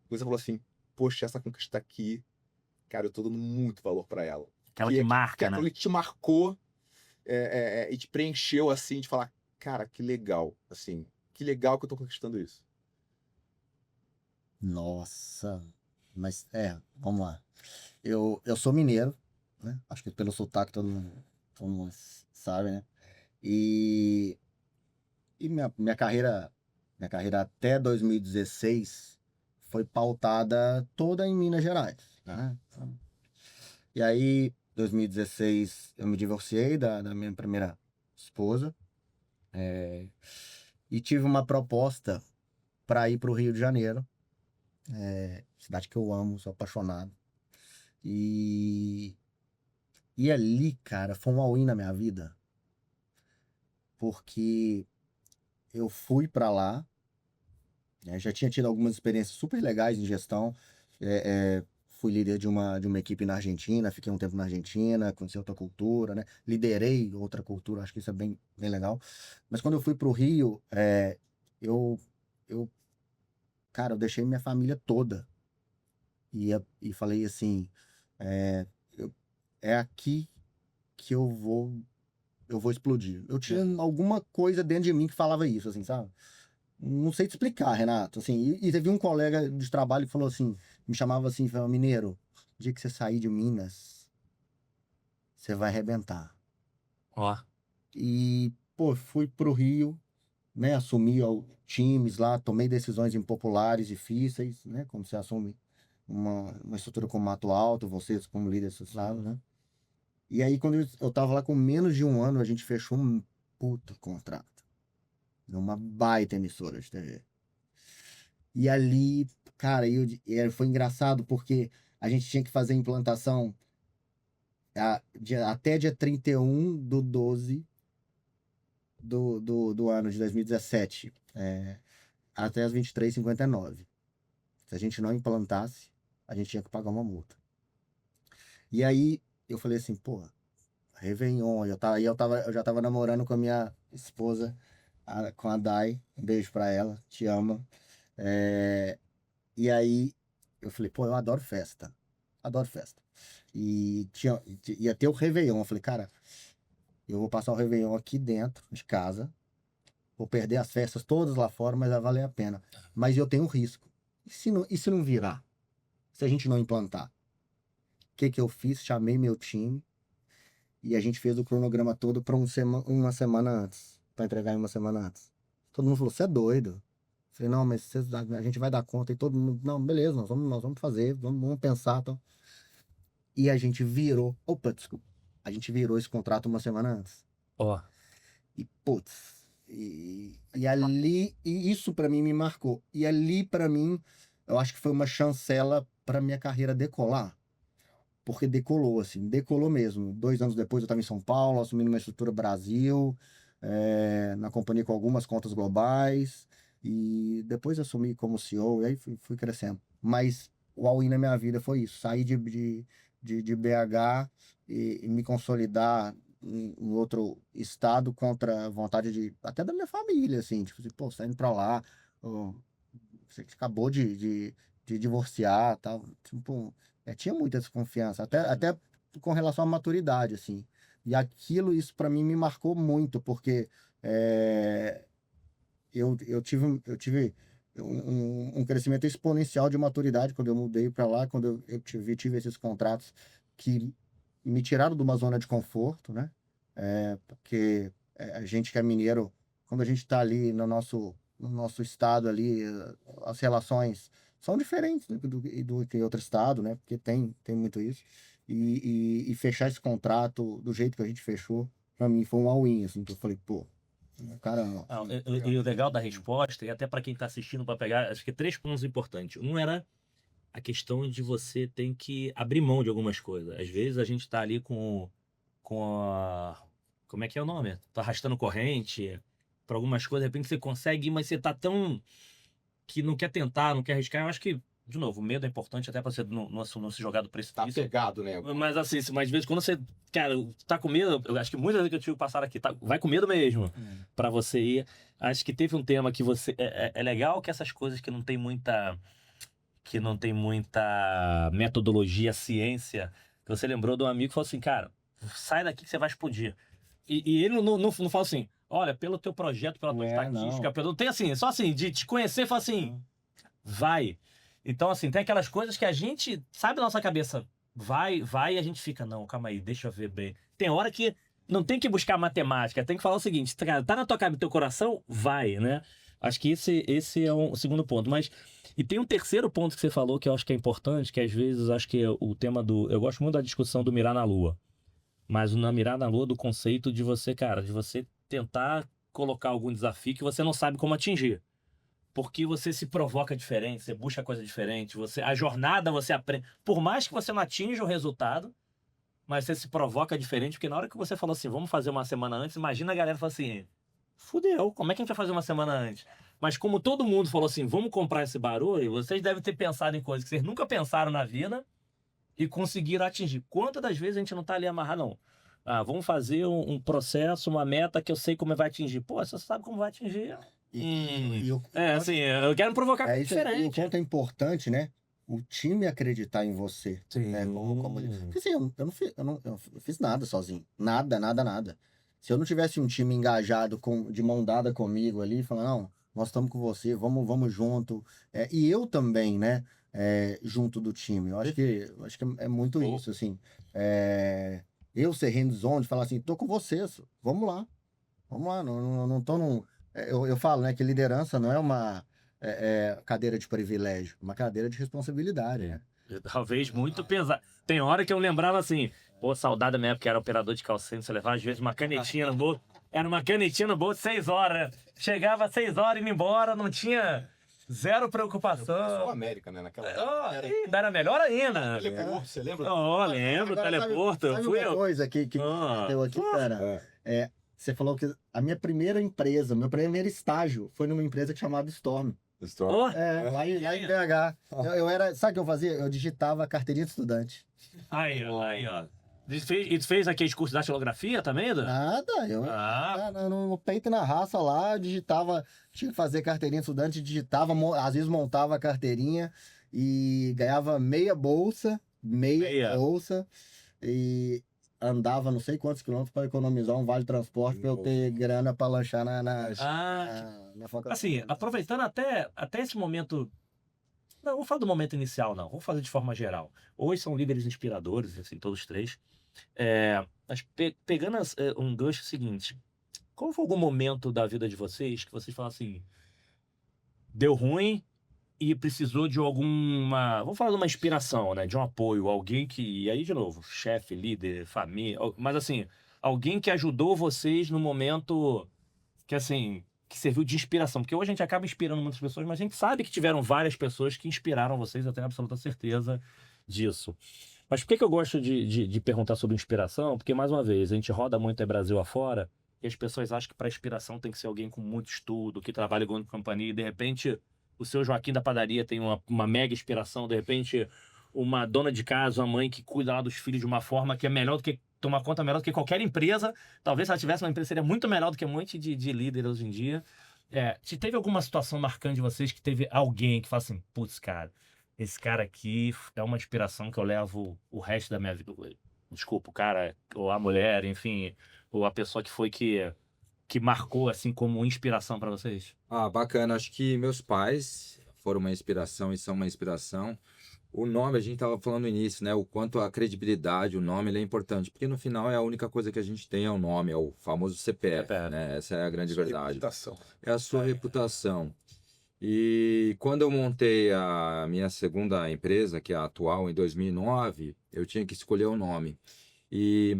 Você falou assim, poxa, essa conquista aqui, cara, eu tô dando muito valor pra ela. Aquela que marca, né? Aquela que te marcou e te preencheu, assim, de falar, cara, que legal, assim, que legal que eu tô conquistando isso. Nossa, mas vamos lá. Eu sou mineiro, né? Acho que pelo sotaque todo mundo sabe, né? E E minha carreira até 2016 foi pautada toda em Minas Gerais, né? E aí, 2016, eu me divorciei da minha primeira esposa, e tive uma proposta para ir para o Rio de Janeiro, cidade que eu amo, sou apaixonado. E ali, cara, foi um all-in na minha vida, porque eu fui para lá, né, já tinha tido algumas experiências super legais em gestão. Fui líder de uma equipe na Argentina, fiquei um tempo na Argentina, conheci outra cultura, né? Liderei outra cultura, acho que isso é bem, bem legal. Mas quando eu fui pro Rio, eu, cara, eu deixei minha família toda. E falei assim, é aqui que eu vou explodir. Eu tinha alguma coisa dentro de mim que falava isso, assim, sabe? Não sei te explicar, Renato. Assim, e teve um colega de trabalho que falou assim, me chamava assim, falou, Mineiro, o dia que você sair de Minas, você vai arrebentar. Ó. E, pô, fui pro Rio, né? Assumi times lá, tomei decisões impopulares, difíceis, né? Como você assume uma estrutura como Mato Alto, vocês como líderes associados, né? E aí, quando eu tava lá com menos de um ano, a gente fechou um puta contrato. Numa baita emissora de TV. E ali, cara, foi engraçado porque a gente tinha que fazer a implantação até dia 31/12 do ano de 2017, até as 23h59. Se a gente não implantasse, a gente tinha que pagar uma multa. E aí eu falei assim, pô, Réveillon, eu já tava namorando com a minha esposa, com a Dai, um beijo pra ela, te amo. E aí eu falei, pô, eu adoro festa. Adoro festa. E ia ter o Réveillon. Eu falei, cara, eu vou passar o Réveillon aqui dentro de casa. Vou perder as festas todas lá fora, mas vai valer a pena. Mas eu tenho um risco. E se não virar? Se a gente não implantar? O que eu fiz? Chamei meu time e a gente fez o cronograma todo para uma semana antes. Para entregar em uma semana antes. Todo mundo falou, você é doido. Falei, não, mas a gente vai dar conta. E todo mundo, não, beleza, nós vamos fazer, vamos pensar. Então. E a gente virou, opa, desculpa. A gente virou esse contrato uma semana antes. Ó. E, putz, e ali, e isso pra mim me marcou. E ali, pra mim, eu acho que foi uma chancela pra minha carreira decolar. Porque decolou, assim, decolou mesmo. 2 anos depois eu estava em São Paulo, assumindo uma estrutura Brasil, na companhia com algumas contas globais. E depois assumi como CEO, e aí fui crescendo. Mas o all-in na minha vida foi isso. Sair de BH e me consolidar em outro estado contra a vontade até da minha família, assim. Tipo assim, pô, você tá indo pra lá, você acabou de divorciar, tal. Tipo, tinha muita desconfiança, até com relação à maturidade, assim. E isso para mim me marcou muito, porque eu tive um crescimento exponencial de maturidade quando eu mudei para lá, quando eu tive esses contratos que me tiraram de uma zona de conforto, né? Porque a gente que é mineiro, quando a gente está ali no nosso estado ali, as relações são diferentes do que em outro estado, né? Porque tem muito isso. E fechar esse contrato do jeito que a gente fechou, para mim foi um all-in, assim, que eu falei, pô, caramba. E o legal da resposta, e até para quem está assistindo para pegar, acho que 3 pontos importantes. Um era a questão de você tem que abrir mão de algumas coisas. Às vezes a gente está ali com a... Como é que é o nome? Tá arrastando corrente para algumas coisas, de repente você consegue ir, mas você tá tão... que não quer tentar, não quer arriscar. Eu acho que, de novo, o medo é importante até para você não se jogar do precipício. Tá pegado, né? Mas assim, mas às vezes quando você, cara, tá com medo, eu acho que muitas vezes que eu tive que passar aqui, vai com medo mesmo para você ir. Acho que teve um tema que você é legal que essas coisas que não tem muita metodologia, ciência, que você lembrou de um amigo que falou assim, cara, sai daqui que você vai explodir. E ele não fala assim, olha, pelo teu projeto, pela tua estatística, tem assim, só assim, de te conhecer, fala assim, vai. Então, assim, tem aquelas coisas que a gente sabe na nossa cabeça, vai, e a gente fica, não, calma aí, deixa eu ver bem. Tem hora que não tem que buscar matemática, tem que falar o seguinte, cara, tá na tua cabeça, teu coração, vai, né? Acho que esse é o segundo ponto. Mas, e tem um terceiro ponto que você falou que eu acho que é importante, que às vezes acho que é o tema do... Eu gosto muito da discussão do mirar na lua. Mas na mirar na lua do conceito de você, cara, de você tentar colocar algum desafio que você não sabe como atingir. Porque você se provoca diferente, você busca coisa diferente, a jornada você aprende. Por mais que você não atinja o resultado, mas você se provoca diferente, porque na hora que você falou assim, vamos fazer uma semana antes, imagina a galera falar assim, fudeu, como é que a gente vai fazer uma semana antes? Mas como todo mundo falou assim, vamos comprar esse barulho, vocês devem ter pensado em coisas que vocês nunca pensaram na vida e conseguiram atingir. Quantas das vezes a gente não tá ali amarrado, não? Ah, vamos fazer um processo, uma meta que eu sei como vai atingir. Pô, você sabe como vai atingir. Assim, eu quero me provocar diferente. E o quanto é importante, né? O time acreditar em você. Sim. Né? Porque assim, eu não fiz nada sozinho. Nada. Se eu não tivesse um time engajado, de mão dada comigo ali, falando, não, nós estamos com você, vamos junto. E eu também, né? Junto do time. Eu acho que é muito isso, assim. Eu ser hands-on, de falar assim, tô com vocês, vamos lá, não tô num... Eu falo, né, que liderança não é uma cadeira de privilégio, uma cadeira de responsabilidade, né? Talvez muito pesado. Tem hora que eu lembrava assim, pô, saudade da minha época que era operador de call center, você levava às vezes uma canetinha no bolso, era uma canetinha no bolso 6 horas, chegava 6 horas indo embora, não tinha... Zero preocupação. Só América, né? Naquela época. Ainda era melhor ainda. Teleporto, você lembra? Lembro, teleporto. Sabe uma coisa que eu aqui, cara? Você falou que a minha primeira empresa, meu primeiro estágio foi numa empresa chamada Storm. Lá em BH. Sabe o que eu fazia? Eu digitava a carteirinha de estudante. Aí, ó. E tu fez aqueles cursos de datilografia também, Edu? Nada, no peito e na raça lá, eu digitava, tinha que fazer carteirinha de estudante, digitava, às vezes montava a carteirinha e ganhava meia bolsa e andava não sei quantos quilômetros para economizar um vale transporte para eu ter grana para lanchar na faculdade. Assim, aproveitando até esse momento. Não, vamos falar do momento inicial, não. Vamos fazer de forma geral. Hoje são líderes inspiradores, assim, todos três. Mas pegando um gancho seguinte, qual foi algum momento da vida de vocês que vocês falam assim, deu ruim e precisou de alguma, vamos falar de uma inspiração, né, de um apoio, alguém que, e aí de novo, chefe, líder, família, mas assim, alguém que ajudou vocês no momento que assim, que serviu de inspiração, porque hoje a gente acaba inspirando muitas pessoas, mas a gente sabe que tiveram várias pessoas que inspiraram vocês, eu tenho absoluta certeza disso. Mas por que eu gosto de perguntar sobre inspiração? Porque, mais uma vez, a gente roda muito Brasil afora e as pessoas acham que para inspiração tem que ser alguém com muito estudo, que trabalha em grande companhia, e de repente o seu Joaquim da padaria tem uma mega inspiração, de repente uma dona de casa, uma mãe que cuida lá dos filhos de uma forma que é melhor do que tomar conta, melhor do que qualquer empresa. Talvez se ela tivesse uma empresa seria muito melhor do que um monte de líder hoje em dia. Se teve alguma situação marcante de vocês que teve alguém que fala assim, putz, cara, esse cara aqui é uma inspiração que eu levo o resto da minha vida. Desculpa, o cara, ou a mulher, enfim, ou a pessoa que foi que marcou, assim, como inspiração para vocês? Bacana. Acho que meus pais foram uma inspiração e são uma inspiração. O nome, a gente estava falando no início, né? O quanto a credibilidade, o nome, ele é importante. Porque no final é a única coisa que a gente tem é o nome, é o famoso CPF, né? Essa é a grande verdade. Reputação. É a sua reputação. E quando eu montei a minha segunda empresa, que é a atual, em 2009, eu tinha que escolher o nome. E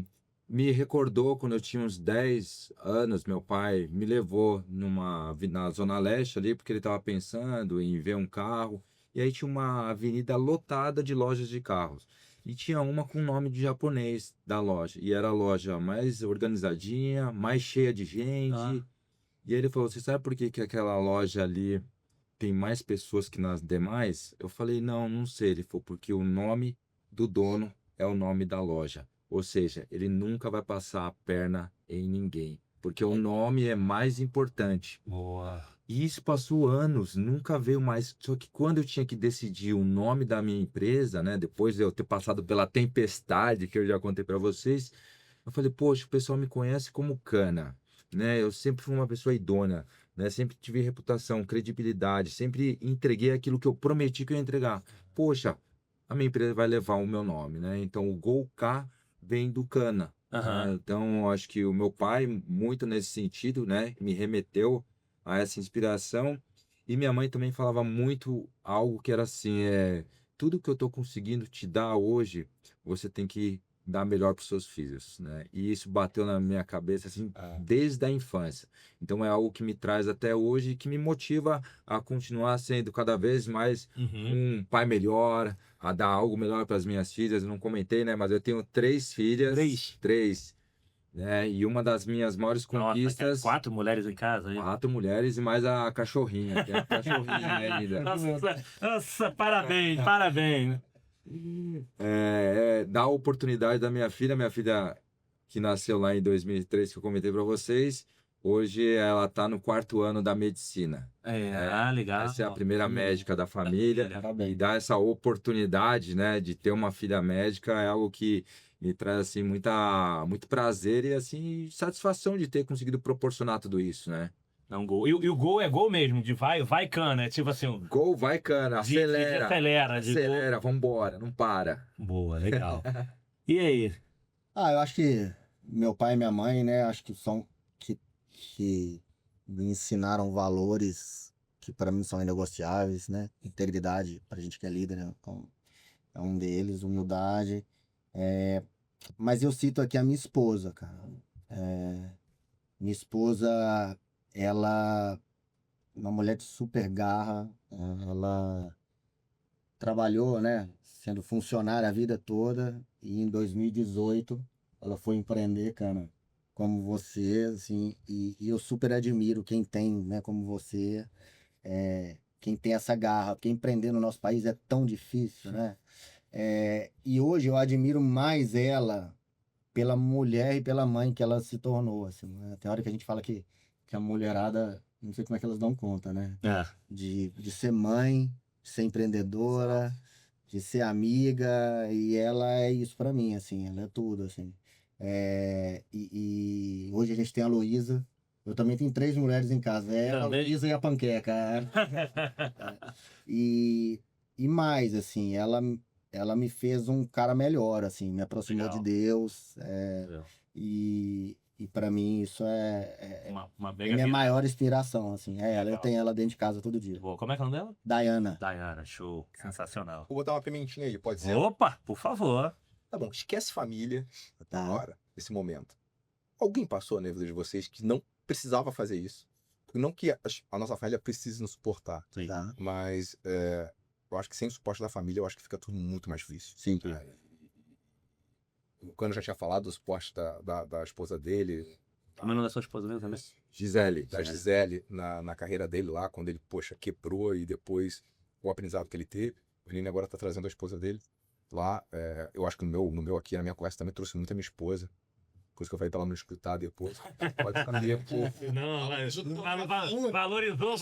me recordou quando eu tinha uns 10 anos, meu pai me levou na Zona Leste ali, porque ele estava pensando em ver um carro. E aí tinha uma avenida lotada de lojas de carros. E tinha uma com o nome de japonês da loja. E era a loja mais organizadinha, mais cheia de gente. E ele falou, você sabe por que aquela loja ali tem mais pessoas que nas demais? Eu falei, não sei. Ele falou, porque o nome do dono é o nome da loja. Ou seja, ele nunca vai passar a perna em ninguém. Porque o nome é mais importante. Boa. E isso passou anos, nunca veio mais. Só que quando eu tinha que decidir o nome da minha empresa, né? Depois de eu ter passado pela tempestade que eu já contei para vocês, eu falei, poxa, o pessoal me conhece como Cana, né? Eu sempre fui uma pessoa idônea, né? Sempre tive reputação, credibilidade, sempre entreguei aquilo que eu prometi que eu ia entregar. Poxa, a minha empresa vai levar o meu nome, né? Então o Gol K vem do Cana, Aham. Então, eu acho que o meu pai, muito nesse sentido, né, me remeteu a essa inspiração. E minha mãe também falava muito algo que era assim, tudo que eu estou conseguindo te dar hoje, você tem que dar melhor para os seus filhos, né? E isso bateu na minha cabeça assim desde a infância. Então é algo que me traz até hoje e que me motiva a continuar sendo cada vez mais Uhum. um pai melhor, a dar algo melhor para as minhas filhas. Eu não comentei, né? Mas eu tenho 3 filhas. Três, né? E uma das minhas maiores Nossa, conquistas. 4 mulheres em casa aí. 4 mulheres e mais a cachorrinha, que é a cachorrinha ainda. Nossa, parabéns, parabéns. Dar a oportunidade da minha filha que nasceu lá em 2003, que eu comentei para vocês, hoje ela está no 4º ano da medicina. Legal. Essa é a primeira médica da família. E dar essa oportunidade, né, de ter uma filha médica é algo que me traz assim muito prazer e assim satisfação de ter conseguido proporcionar tudo isso, né? É um gol. E o gol é gol mesmo, de vai cana. É tipo assim, Gol, vai cana, acelera, acelera. vambora, não para. Boa, legal. E aí? Eu acho que meu pai e minha mãe, né, acho que que me ensinaram valores que para mim são inegociáveis, né? Integridade, pra gente que é líder, né? Então, é um deles, humildade. Mas eu cito aqui a minha esposa, cara. Minha esposa, ela é uma mulher de super garra, ela trabalhou, né, sendo funcionária a vida toda e em 2018 ela foi empreender, cara, como você, assim, e eu super admiro quem tem, né, como você, quem tem essa garra, porque empreender no nosso país é tão difícil, né? E hoje eu admiro mais ela pela mulher e pela mãe que ela se tornou, assim, né? Tem hora que a gente fala que a mulherada, não sei como é que elas dão conta, né? De ser mãe, de ser empreendedora, de ser amiga, e ela é isso pra mim, assim, ela é tudo, assim. E hoje a gente tem a Luísa, eu também tenho 3 mulheres em casa, ela, a Luísa e a Panqueca. E mais, assim, ela me fez um cara melhor, assim, me aproximou Legal. de Deus, Legal. e para mim isso é Uma minha maior inspiração, assim. Eu Legal. tenho ela dentro de casa todo dia. Boa. Como é que é o nome dela? Diana. Dayana, show. Sensacional. Vou botar uma pimentinha aí, pode ser? Opa, por favor. Tá bom, esquece família Tá. agora, nesse momento. Alguém passou na vida de vocês que não precisava fazer isso? Não que a nossa família precise nos suportar, Sim. Tá. mas eu acho que sem o suporte da família, eu acho que fica tudo muito mais difícil. Sim. O Cano já tinha falado do suporte da esposa dele, Como é o nome da sua esposa mesmo também? Gisele. da Gisele, na carreira dele lá, quando ele, quebrou e depois o aprendizado que ele teve. O Nini agora tá trazendo a esposa dele lá. Eu acho que no meu aqui, na minha conversa, também trouxe muito a minha esposa. Por isso que eu falei pra ela não escutar depois. Pode ficar meio fofo. Não, valorizou.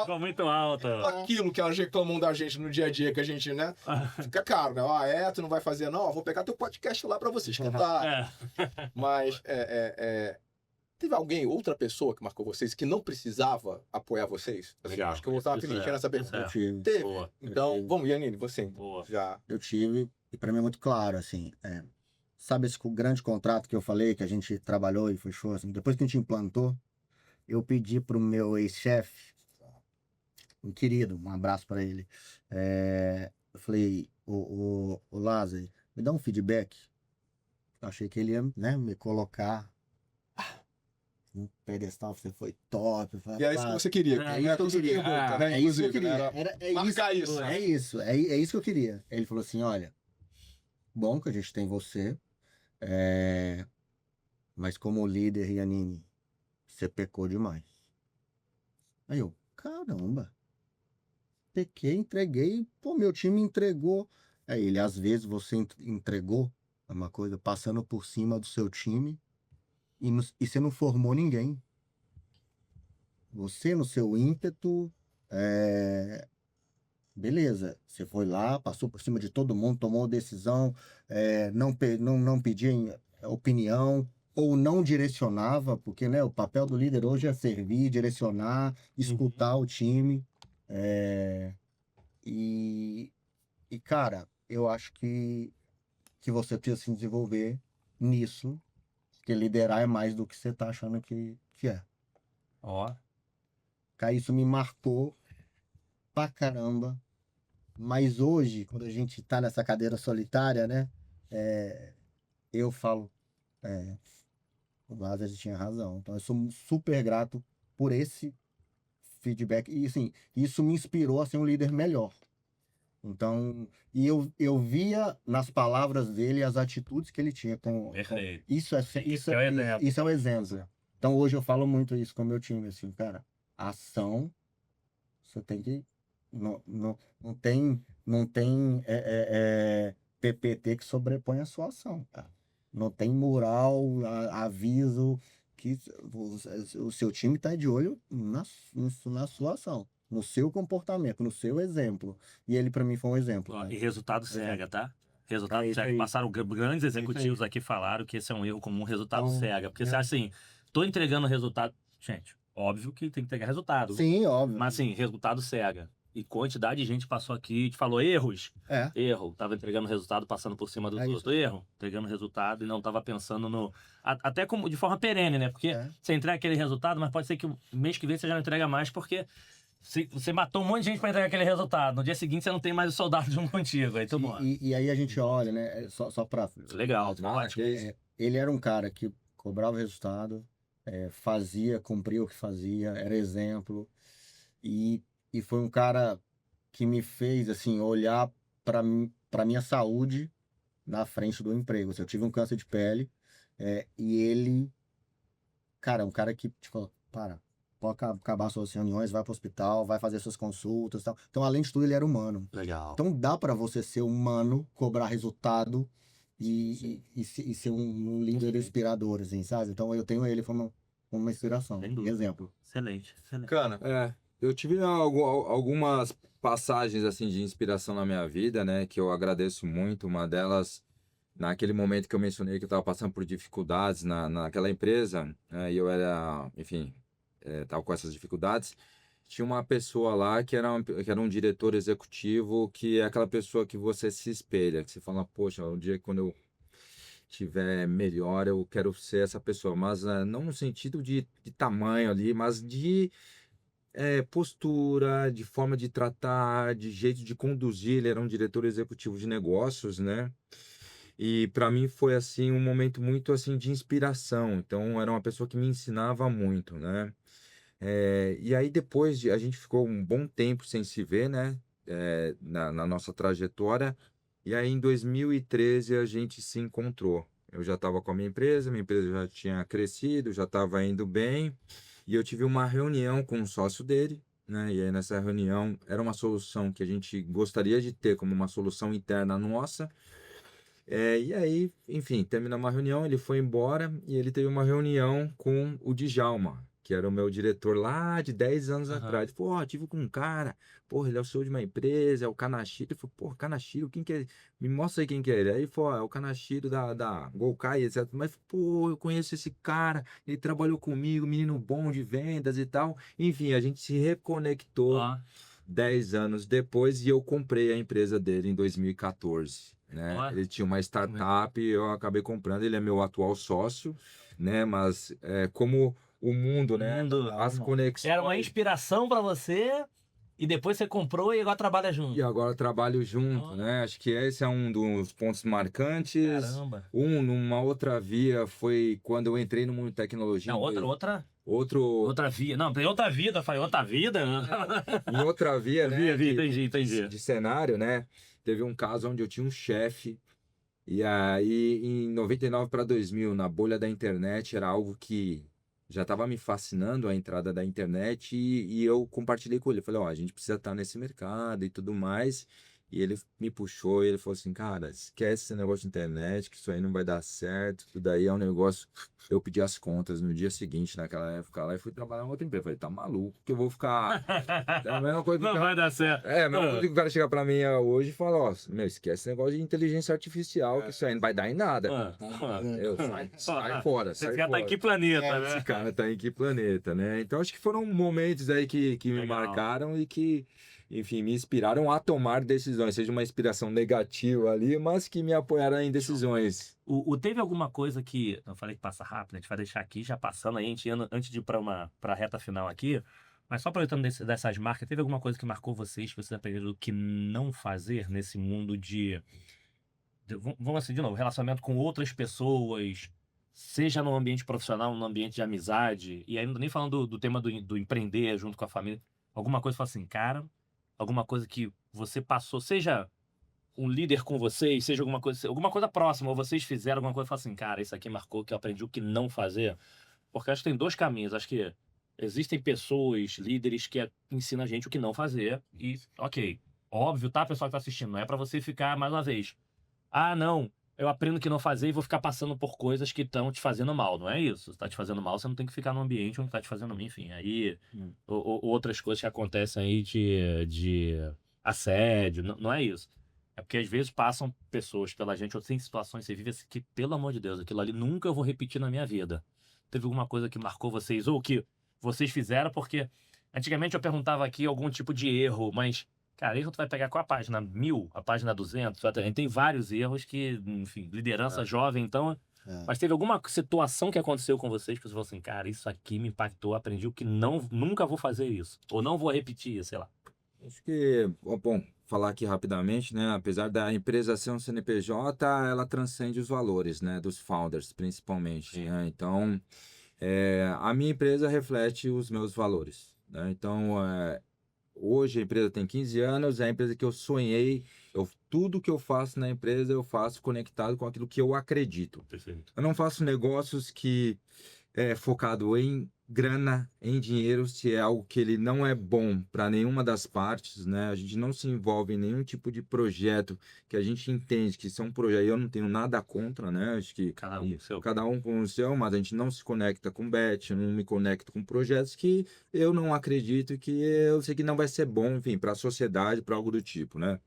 Ficou muito alto. Aquilo que elas reclamam da gente no dia a dia, que a gente, né? Fica caro, né? Tu não vai fazer, não? Eu vou pegar teu podcast lá pra você escutar. Mas, teve alguém, outra pessoa que marcou vocês, que não precisava apoiar vocês? Legal. Acho que eu vou usar uma pimentinha nessa pergunta. Eu tive. Teve. Boa. Então, vamos, Yanine, você. Boa. Já. Eu tive, e para mim é muito claro, assim, sabe esse grande contrato que eu falei, que a gente trabalhou e fechou, assim, depois que a gente implantou, eu pedi pro meu ex-chefe, um querido, um abraço para ele, eu falei, o Lázaro, me dá um feedback. Eu achei que ele ia, né, me colocar no pedestal, você foi top. E é isso que você queria. É isso que eu queria. Né? É isso que eu Inclusive, queria. né? Marcar isso. É isso que eu queria. Ele falou assim, olha, bom que a gente tem você, mas como líder, Yanine, você pecou demais. Aí eu, caramba, pequei, entreguei, pô, meu time entregou. Aí ele, às vezes você entregou uma coisa passando por cima do seu time e você não formou ninguém. Você, no seu ímpeto, beleza, você foi lá, passou por cima de todo mundo, tomou decisão, não pedia opinião ou não direcionava, porque, né, o papel do líder hoje é servir, direcionar, escutar o time. E, cara, eu acho que você precisa se desenvolver nisso, porque liderar é mais do que você tá achando que é. Ó. Cara, isso me marcou pra caramba. Mas hoje, quando a gente tá nessa cadeira solitária, né? Eu falo, o Lázaro tinha razão. Então, eu sou super grato por esse feedback. E, assim, isso me inspirou a ser um líder melhor. Então, e eu via nas palavras dele as atitudes que ele tinha Perfeito. isso é Isso é o exemplo. isso é o exemplo. Então, hoje eu falo muito isso com o meu time, assim, cara, ação, você tem que não tem PPT que sobrepõe a sua ação, cara. Não tem mural, aviso que o seu time está de olho na sua ação, no seu comportamento, no seu exemplo. E ele, para mim, foi um exemplo. Ó, Né? e resultado cega, tá? Resultado É isso cega. aí. Passaram grandes executivos aqui falaram que esse é um erro comum, resultado cega. Porque você acha assim, tô entregando resultado. Gente, óbvio que tem que entregar resultado. Sim, óbvio. Mas assim, resultado cega. E quantidade de gente passou aqui e te falou erros. Erro. Tava entregando resultado, passando por cima dos outros. Erro. Entregando resultado e não tava pensando no... Até como de forma perene, né? Porque você entrega aquele resultado, mas pode ser que o mês que vem você já não entrega mais, porque você matou um monte de gente para entregar aquele resultado. No dia seguinte você não tem mais os soldados junto contigo. Aí, e aí a gente olha, né? Só pra... Legal. Ótimo. Ele era um cara que cobrava o resultado, cumpria o que fazia, era exemplo. E foi um cara que me fez, assim, olhar para minha saúde na frente do emprego. Eu tive um câncer de pele e ele, cara, é um cara que, tipo, pode acabar suas reuniões, vai para o hospital, vai fazer suas consultas e tal. Então, além de tudo, ele era humano. Legal. Então, dá para você ser humano, cobrar resultado e ser um líder inspirador, assim, sabe? Então, eu tenho ele como uma inspiração, um exemplo. Excelente. Cana. Eu tive algumas passagens assim de inspiração na minha vida, né, que eu agradeço muito. Uma delas, naquele momento que eu mencionei que eu estava passando por dificuldades naquela empresa, né, e eu era, enfim, estava com essas dificuldades. Tinha uma pessoa lá que era um diretor executivo, que é aquela pessoa que você se espelha, que você fala, poxa, um dia quando eu tiver melhor, eu quero ser essa pessoa. Mas não no sentido de tamanho ali, mas de postura, de forma de tratar, de jeito de conduzir. Ele era um diretor executivo de negócios, né? E para mim foi assim um momento muito assim de inspiração. Então era uma pessoa que me ensinava muito, né? E aí depois a gente ficou um bom tempo sem se ver, né? Na nossa trajetória. E aí em 2013 a gente se encontrou. Eu já estava com a minha empresa já tinha crescido, já estava indo bem. E eu tive uma reunião com um sócio dele, né? E aí nessa reunião era uma solução que a gente gostaria de ter como uma solução interna nossa. E aí, enfim, terminamos uma reunião, ele foi embora e ele teve uma reunião com o Djalma, que era o meu diretor lá de 10 anos atrás. Pô, tive com um cara, porra, ele é o CEO de uma empresa, é o Kanashiro. Ele falou, porra, Kanashiro, quem que é? Me mostra aí quem que é ele. Aí ele falou, é o Kanashiro da Golkai, etc. Mas, pô, eu conheço esse cara, ele trabalhou comigo, menino bom de vendas e tal. Enfim, a gente se reconectou 10 anos depois e eu comprei a empresa dele em 2014. Né? Ele tinha uma startup, eu acabei comprando, ele é meu atual sócio, né? Mas como o mundo, né? As conexões. Era uma inspiração para você e depois você comprou e agora trabalha junto. E agora trabalho junto, né? Acho que esse é um dos pontos marcantes. Caramba. Numa outra via foi quando eu entrei no mundo de tecnologia. Não, outra via. Não, tem outra vida, falei, outra vida. Em outra via, né? Entendi. De cenário, né? Teve um caso onde eu tinha um chefe, e aí em 99 para 2000, na bolha da internet, era algo que já estava me fascinando, a entrada da internet, e eu compartilhei com ele. Falei, a gente precisa estar nesse mercado e tudo mais. E ele me puxou e ele falou assim, cara, esquece esse negócio de internet, que isso aí não vai dar certo, tudo daí é um negócio... Eu pedi as contas no dia seguinte, naquela época lá, e fui trabalhar em outra empresa. Falei, tá maluco, que eu vou ficar... É a mesma coisa que não vai dar certo. a mesma coisa que o cara chegar pra mim hoje e falar, esquece esse negócio de inteligência artificial, que isso aí não vai dar em nada. Sai fora, sai Esse cara tá em que planeta, né? Esse cara tá em que planeta, né? Então acho que foram momentos aí que me marcaram e que enfim, me inspiraram a tomar decisões, seja uma inspiração negativa ali, mas que me apoiaram em decisões. Teve alguma coisa que. Eu falei que passa rápido, a gente vai deixar aqui já passando aí, a gente indo, antes de ir pra a reta final aqui. Mas só aproveitando dessas marcas, teve alguma coisa que marcou vocês, que vocês aprenderam o que não fazer nesse mundo vamos assim, de novo, relacionamento com outras pessoas, seja no ambiente profissional, no ambiente de amizade, e ainda nem falando do tema do empreender junto com a família, alguma coisa que fala assim, cara, alguma coisa que você passou, seja um líder com vocês, seja alguma coisa próxima, ou vocês fizeram alguma coisa e fala assim, cara, isso aqui marcou que eu aprendi o que não fazer. Porque acho que tem dois caminhos. Acho que existem pessoas, líderes, que ensinam a gente o que não fazer. E, ok, óbvio, tá, pessoal que tá assistindo, não é pra você ficar, mais uma vez, ah, não, eu aprendo o que não fazer e vou ficar passando por coisas que estão te fazendo mal. Não é isso. Se tá te fazendo mal, você não tem que ficar num ambiente onde tá te fazendo mal. Enfim, aí, outras coisas que acontecem aí de assédio, não é isso. É porque às vezes passam pessoas pela gente, ou tem situações que você vive assim, que, pelo amor de Deus, aquilo ali nunca eu vou repetir na minha vida. Teve alguma coisa que marcou vocês, ou que vocês fizeram, porque antigamente eu perguntava aqui algum tipo de erro, mas, cara, erro tu vai pegar qual a página 1000, a página 200, a gente tem vários erros que, enfim, liderança jovem, então... Mas teve alguma situação que aconteceu com vocês que você falou assim, cara, isso aqui me impactou, aprendi o que nunca vou fazer isso, ou não vou repetir, sei lá. Acho que, bom, falar aqui rapidamente, né? Apesar da empresa ser um CNPJ, ela transcende os valores, né? Dos founders, principalmente, né? Então, a minha empresa reflete os meus valores, né? Então, hoje a empresa tem 15 anos, é a empresa que eu sonhei, tudo que eu faço na empresa eu faço conectado com aquilo que eu acredito. Perfeito. Eu não faço negócios que focado em grana, em dinheiro, se é algo que ele não é bom para nenhuma das partes, né? A gente não se envolve em nenhum tipo de projeto que a gente entende que são projetos, eu não tenho nada contra, né? Acho que Cada um seu. cada um com o seu, mas a gente não se conecta com bet, eu não me conecto com projetos que eu não acredito e que eu sei que não vai ser bom, enfim, para a sociedade, para algo do tipo, né?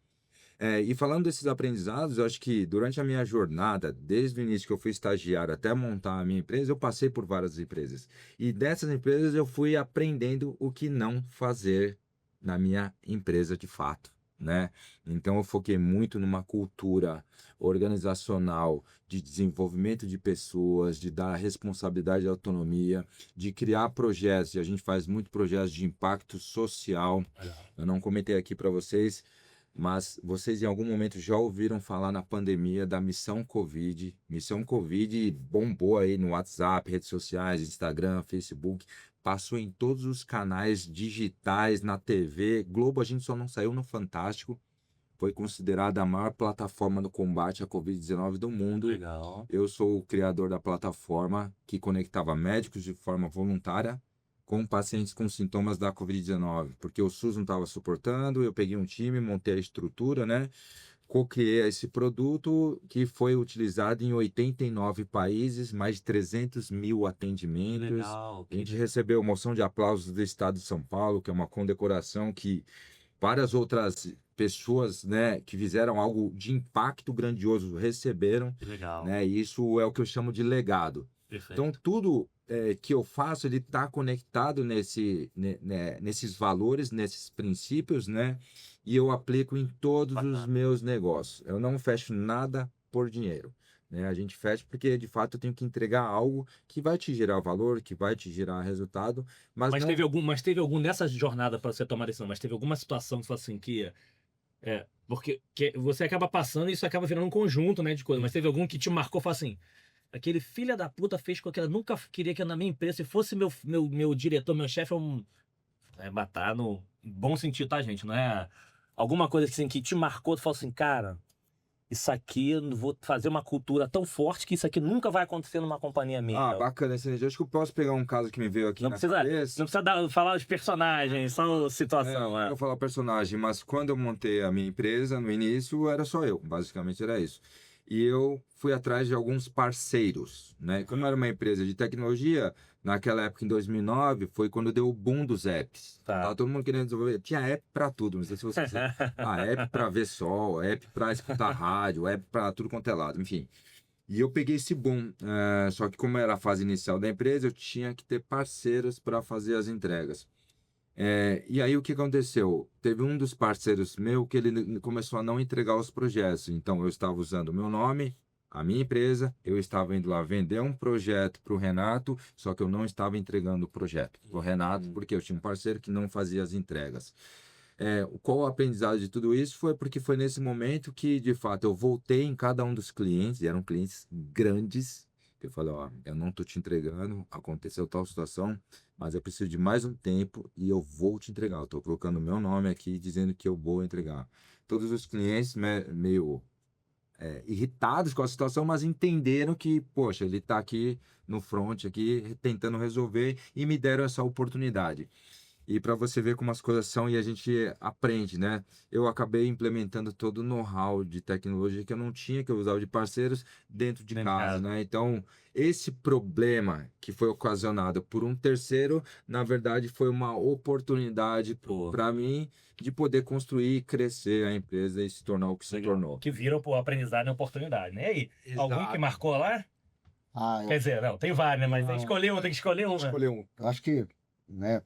E falando desses aprendizados, eu acho que durante a minha jornada, desde o início que eu fui estagiário até montar a minha empresa, eu passei por várias empresas. E dessas empresas eu fui aprendendo o que não fazer na minha empresa de fato, né? Então eu foquei muito numa cultura organizacional de desenvolvimento de pessoas, de dar responsabilidade e autonomia, de criar projetos, e a gente faz muito projetos de impacto social. Eu não comentei aqui para vocês, mas vocês em algum momento já ouviram falar na pandemia da Missão Covid. Missão Covid bombou aí no WhatsApp, redes sociais, Instagram, Facebook. Passou em todos os canais digitais, na TV. Globo a gente só não saiu no Fantástico. Foi considerada a maior plataforma no combate à Covid-19 do mundo. Legal. Eu sou o criador da plataforma que conectava médicos de forma voluntária com pacientes com sintomas da Covid-19, porque o SUS não estava suportando, eu peguei um time, montei a estrutura, né? Co-criei esse produto que foi utilizado em 89 países, mais de 300 mil atendimentos. Legal. A gente recebeu moção de aplausos do Estado de São Paulo, que é uma condecoração que várias outras pessoas, né, que fizeram algo de impacto grandioso receberam. Legal. Né? E isso é o que eu chamo de legado. Perfeito. Então, tudo que eu faço, ele está conectado nesses valores, nesses princípios, né? E eu aplico em todos os meus negócios. Eu não fecho nada por dinheiro, né? A gente fecha porque, de fato, eu tenho que entregar algo que vai te gerar valor, que vai te gerar resultado. Mas não... teve algum nessa jornada para você tomar decisão, mas teve alguma situação que você falou assim que... porque você acaba passando e isso acaba virando um conjunto, né, de coisas. Mas teve algum que te marcou, falou assim... Aquele filho da puta fez com que ela nunca queria que eu na minha empresa, se fosse meu diretor, meu chefe, matar no bom sentido, tá, gente? Não é alguma coisa assim que te marcou, tu falou assim, cara, isso aqui eu vou fazer uma cultura tão forte que isso aqui nunca vai acontecer numa companhia minha. Bacana esse energia. Acho que eu posso pegar um caso que me veio aqui não na precisa, cabeça. Não precisa falar os personagens, só a situação. Eu vou falar personagem, mas quando eu montei a minha empresa, no início, era só eu. Basicamente era isso. E eu fui atrás de alguns parceiros, né? Como era uma empresa de tecnologia, naquela época, em 2009, foi quando deu o boom dos apps. Tá. Tava todo mundo querendo desenvolver. Tinha app para tudo, não sei se você sabe. App para ver sol, app para escutar rádio, app para tudo quanto é lado, enfim. E eu peguei esse boom. Só que como era a fase inicial da empresa, eu tinha que ter parceiros para fazer as entregas. E aí o que aconteceu? Teve um dos parceiros meu que ele começou a não entregar os projetos. Então eu estava usando o meu nome, a minha empresa, eu estava indo lá vender um projeto para o Renato, só que eu não estava entregando o projeto para o Renato, porque eu tinha um parceiro que não fazia as entregas. Qual o aprendizado de tudo isso? Foi porque foi nesse momento que, de fato, eu voltei em cada um dos clientes, e eram clientes grandes, que eu falei, ó, eu não tô te entregando, aconteceu tal situação, mas eu preciso de mais um tempo e eu vou te entregar. Eu tô colocando o meu nome aqui, dizendo que eu vou entregar. Todos os clientes meio irritados com a situação, mas entenderam que, poxa, ele está aqui no front, aqui, tentando resolver, e me deram essa oportunidade. E para você ver como as coisas são e a gente aprende, né? Eu acabei implementando todo o know-how de tecnologia que eu não tinha, que eu usava de parceiros dentro de casa, né? Então, esse problema que foi ocasionado por um terceiro, na verdade, foi uma oportunidade para mim de poder construir, crescer a empresa e se tornar o que se tornou. Que viram por aprendizado e oportunidade, né? E aí, algum que marcou lá? Quer dizer, não, tem vários, né? Mas tem que escolher um, tem que escolher um. Escolher um. Eu acho que, né,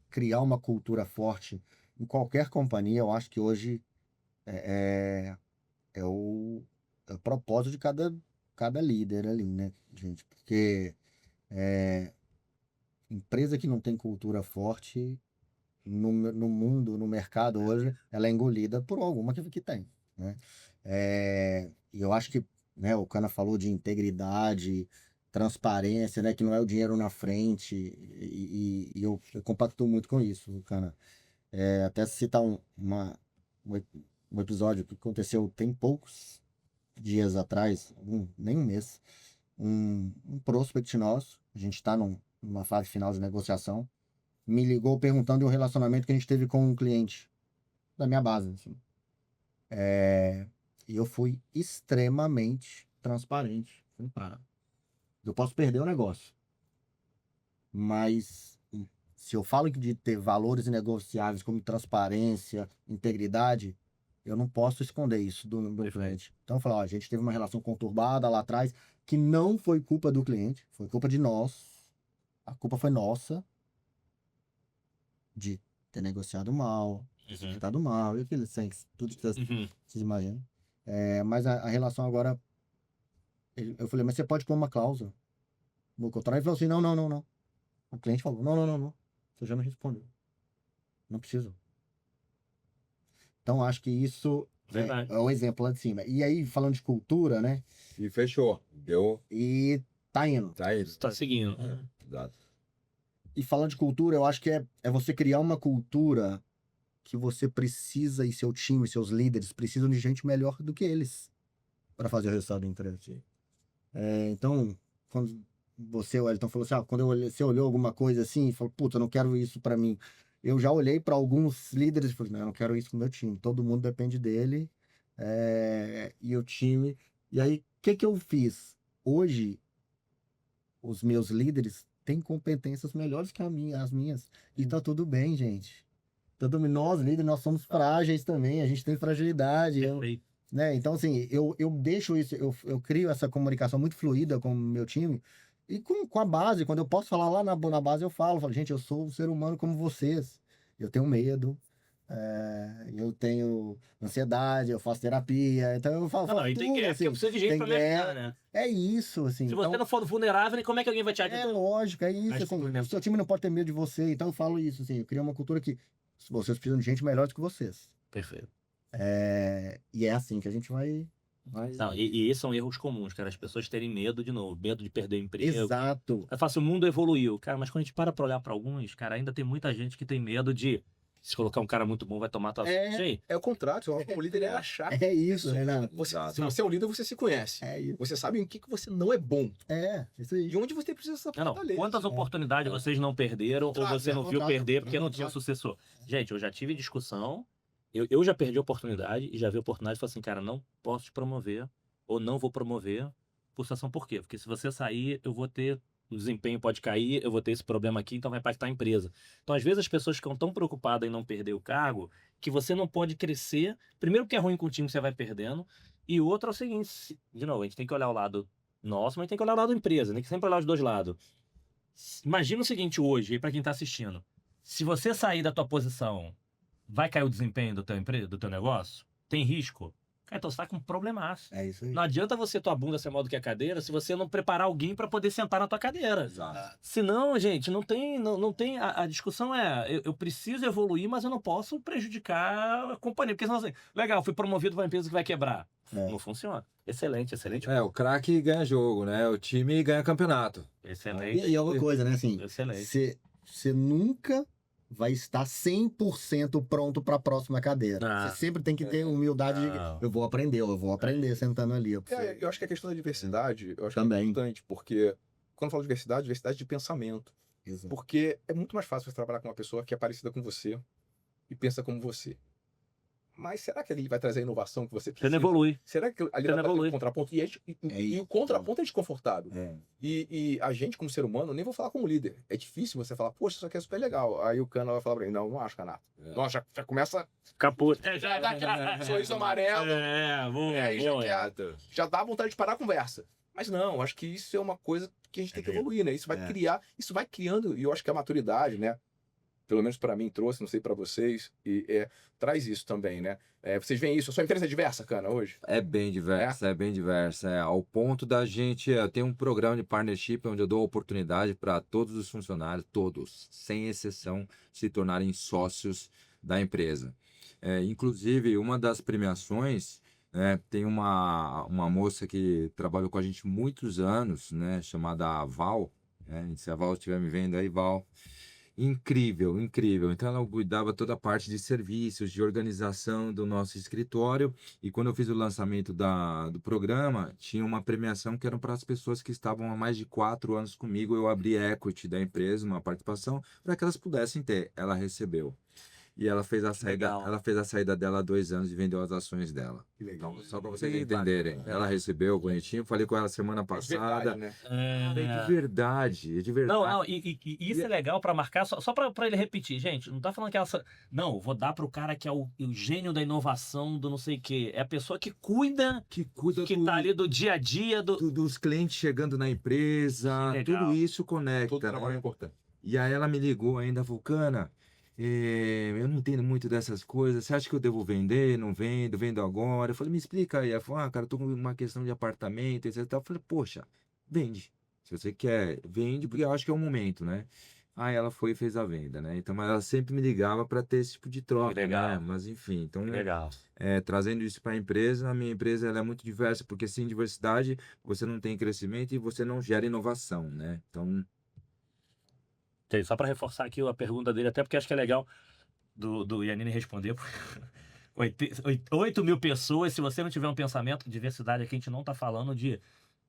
criar uma cultura forte em qualquer companhia, eu acho que hoje é o propósito de cada líder ali, né, gente? Porque empresa que não tem cultura forte no mundo, no mercado hoje, ela é engolida por alguma que tem, né? E eu acho que, né, o Cana falou de integridade, transparência, né, que não é o dinheiro na frente, e eu compacto muito com isso, Cana. Até citar um episódio que aconteceu tem poucos dias atrás, nem um mês, um prospect nosso, a gente está numa fase final de negociação, me ligou perguntando de um relacionamento que a gente teve com um cliente da minha base, assim. E eu fui extremamente transparente. Eu posso perder o negócio, mas se eu falo de ter valores inegociáveis como transparência, integridade, eu não posso esconder isso do meu cliente. Então eu falo, ó, a gente teve uma relação conturbada lá atrás, que não foi culpa do cliente, foi culpa de nós. A culpa foi nossa de ter negociado mal, tratado mal, e aquilo, tudo que vocês imaginam. Mas a relação agora, eu falei, mas você pode pôr uma cláusula no contrato? Ele falou assim, não. O cliente falou, não. Você já me respondeu. Não preciso. Então, acho que isso é o exemplo lá de cima. E aí, falando de cultura, né? E fechou. Deu. E tá indo. Tá seguindo. Exato. E falando de cultura, eu acho que é você criar uma cultura que você precisa, e seu time, seus líderes, precisam de gente melhor do que eles para fazer o resultado da empresa. Então, quando você, Wellington, falou assim, quando você olhou alguma coisa assim e falou, puta, eu não quero isso para mim. Eu já olhei para alguns líderes e falei, não, eu não quero isso pro meu time. Todo mundo depende dele e o time. E aí, o que eu fiz? Hoje, os meus líderes têm competências melhores que as minhas. E tá tudo bem, gente. Nós, líderes, nós somos frágeis também. A gente tem fragilidade. Né? Então, assim, eu deixo isso, eu crio essa comunicação muito fluida com o meu time. E com a base, quando eu posso falar lá na base, eu falo, gente, eu sou um ser humano como vocês. Eu tenho medo, eu tenho ansiedade, eu faço terapia, então eu falo tudo, porque precisa de gente pra me ajudar, né? É isso, assim. Se você não for vulnerável, como é que alguém vai te ajudar? É lógico, é isso. Assim, o seu time não pode ter medo de você, então eu falo isso, assim, eu crio uma cultura que vocês precisam de gente melhor do que vocês. Perfeito. E é assim que a gente vai... Não, e esses são erros comuns, cara. As pessoas terem medo, de novo, medo de perder o emprego. Exato. É fácil, o mundo evoluiu. Cara, mas quando a gente para olhar pra alguns, cara, ainda tem muita gente que tem medo de se colocar um cara muito bom, vai tomar tua... É o contrário, o líder é achar. É isso, Renato. Se você é um líder, você se conhece. É isso. Você sabe em que você não é bom. Isso aí. E onde você precisa essa fortaleza. Quantas oportunidades vocês não perderam ou você não viu perder porque não tinha sucessor? Gente, eu já tive discussão, eu já perdi a oportunidade e já vi a oportunidade e falei assim, cara, não posso te promover ou não vou promover por situação por quê? Porque se você sair, eu vou ter... O desempenho pode cair, eu vou ter esse problema aqui, então vai impactar a empresa. Então, às vezes, as pessoas ficam tão preocupadas em não perder o cargo que você não pode crescer. Primeiro, porque é ruim com o time que você vai perdendo. E outro é o seguinte, de novo, a gente tem que olhar o lado nosso, mas tem que olhar o lado da empresa, tem que sempre olhar os dois lados. Imagina o seguinte hoje, aí pra quem tá assistindo. Se você sair da tua posição, vai cair o desempenho do teu negócio? Tem risco? Cara, então você tá com um problemaço. É isso aí. Não adianta você tua bunda ser maior do que a cadeira se você não preparar alguém para poder sentar na tua cadeira. Exato. Senão, gente, não tem a discussão eu preciso evoluir, mas eu não posso prejudicar a companhia. Porque senão assim, legal, fui promovido para uma empresa que vai quebrar. Não funciona. Excelente. O craque ganha jogo, né? O time ganha campeonato. Excelente. E é uma coisa, né? Assim, Excelente. você nunca vai estar 100% pronto para a próxima cadeira. Ah. Você sempre tem que ter humildade de eu vou aprender sentando ali. Eu acho que a questão da diversidade, eu acho que é Também. importante, porque quando eu falo de diversidade de pensamento. Exato. Porque é muito mais fácil você trabalhar com uma pessoa que é parecida com você e pensa como você. Mas será que ele vai trazer a inovação que você Você precisa? não evolui. Será que ali Você vai não trazer evolui. um contraponto? E o contraponto é desconfortável. E a gente, como ser humano, nem vou falar como líder. É difícil você falar, poxa, isso aqui é super legal. Aí o Cana vai falar pra mim, não acho, Canato. Nossa, já começa... Capô. Já dá aquele sorriso amarelo. Já dá vontade de parar a conversa. Mas não, acho que isso é uma coisa que a gente tem que evoluir, né? Isso vai criando, e eu acho que a maturidade, né? Pelo menos para mim trouxe, não sei para vocês, e traz isso também, né? Vocês veem isso, a sua empresa é diversa, Cana, hoje? É bem diversa. Ao ponto da gente ter um programa de partnership onde eu dou oportunidade para todos os funcionários, todos, sem exceção, se tornarem sócios da empresa. Inclusive, uma das premiações, tem uma moça que trabalhou com a gente muitos anos, né, chamada Val, se a Val estiver me vendo aí, Val, incrível. Então ela cuidava toda a parte de serviços, de organização do nosso escritório, e quando eu fiz o lançamento do programa, tinha uma premiação que era para as pessoas que estavam há mais de 4 anos comigo. Eu abri equity da empresa, uma participação, para que elas pudessem ter. Ela recebeu. E ela fez a saída dela há 2 anos e vendeu as ações dela. Que legal. Então, só para vocês entenderem. Ela recebeu bonitinho, falei com ela semana passada. Verdade, É de verdade. Não, e isso é legal pra marcar, só pra ele repetir, gente, não tá falando que ela... Não, vou dar pro cara que é o gênio da inovação, do não sei o quê. É a pessoa que cuida que tá ali do dia a dia, dos clientes chegando na empresa, tudo isso conecta. Todo trabalho é importante. E aí ela me ligou ainda, Vulcana, eu não entendo muito dessas coisas, você acha que eu devo vender? Não vendo? Vendo agora? Eu falei, me explica aí. Ela falou, cara, eu tô com uma questão de apartamento, etc. Eu falei, poxa, vende. Se você quer, vende, porque eu acho que é o momento, né? Aí ela foi e fez a venda, né? Então, mas ela sempre me ligava para ter esse tipo de troca, legal. né? Mas enfim, então, Legal. trazendo isso para a empresa, a minha empresa ela é muito diversa, porque sem diversidade você não tem crescimento e você não gera inovação, né? Então... Só para reforçar aqui a pergunta dele, até porque acho que é legal do Yanine responder. 8 mil pessoas, se você não tiver um pensamento de diversidade aqui, a gente não tá falando de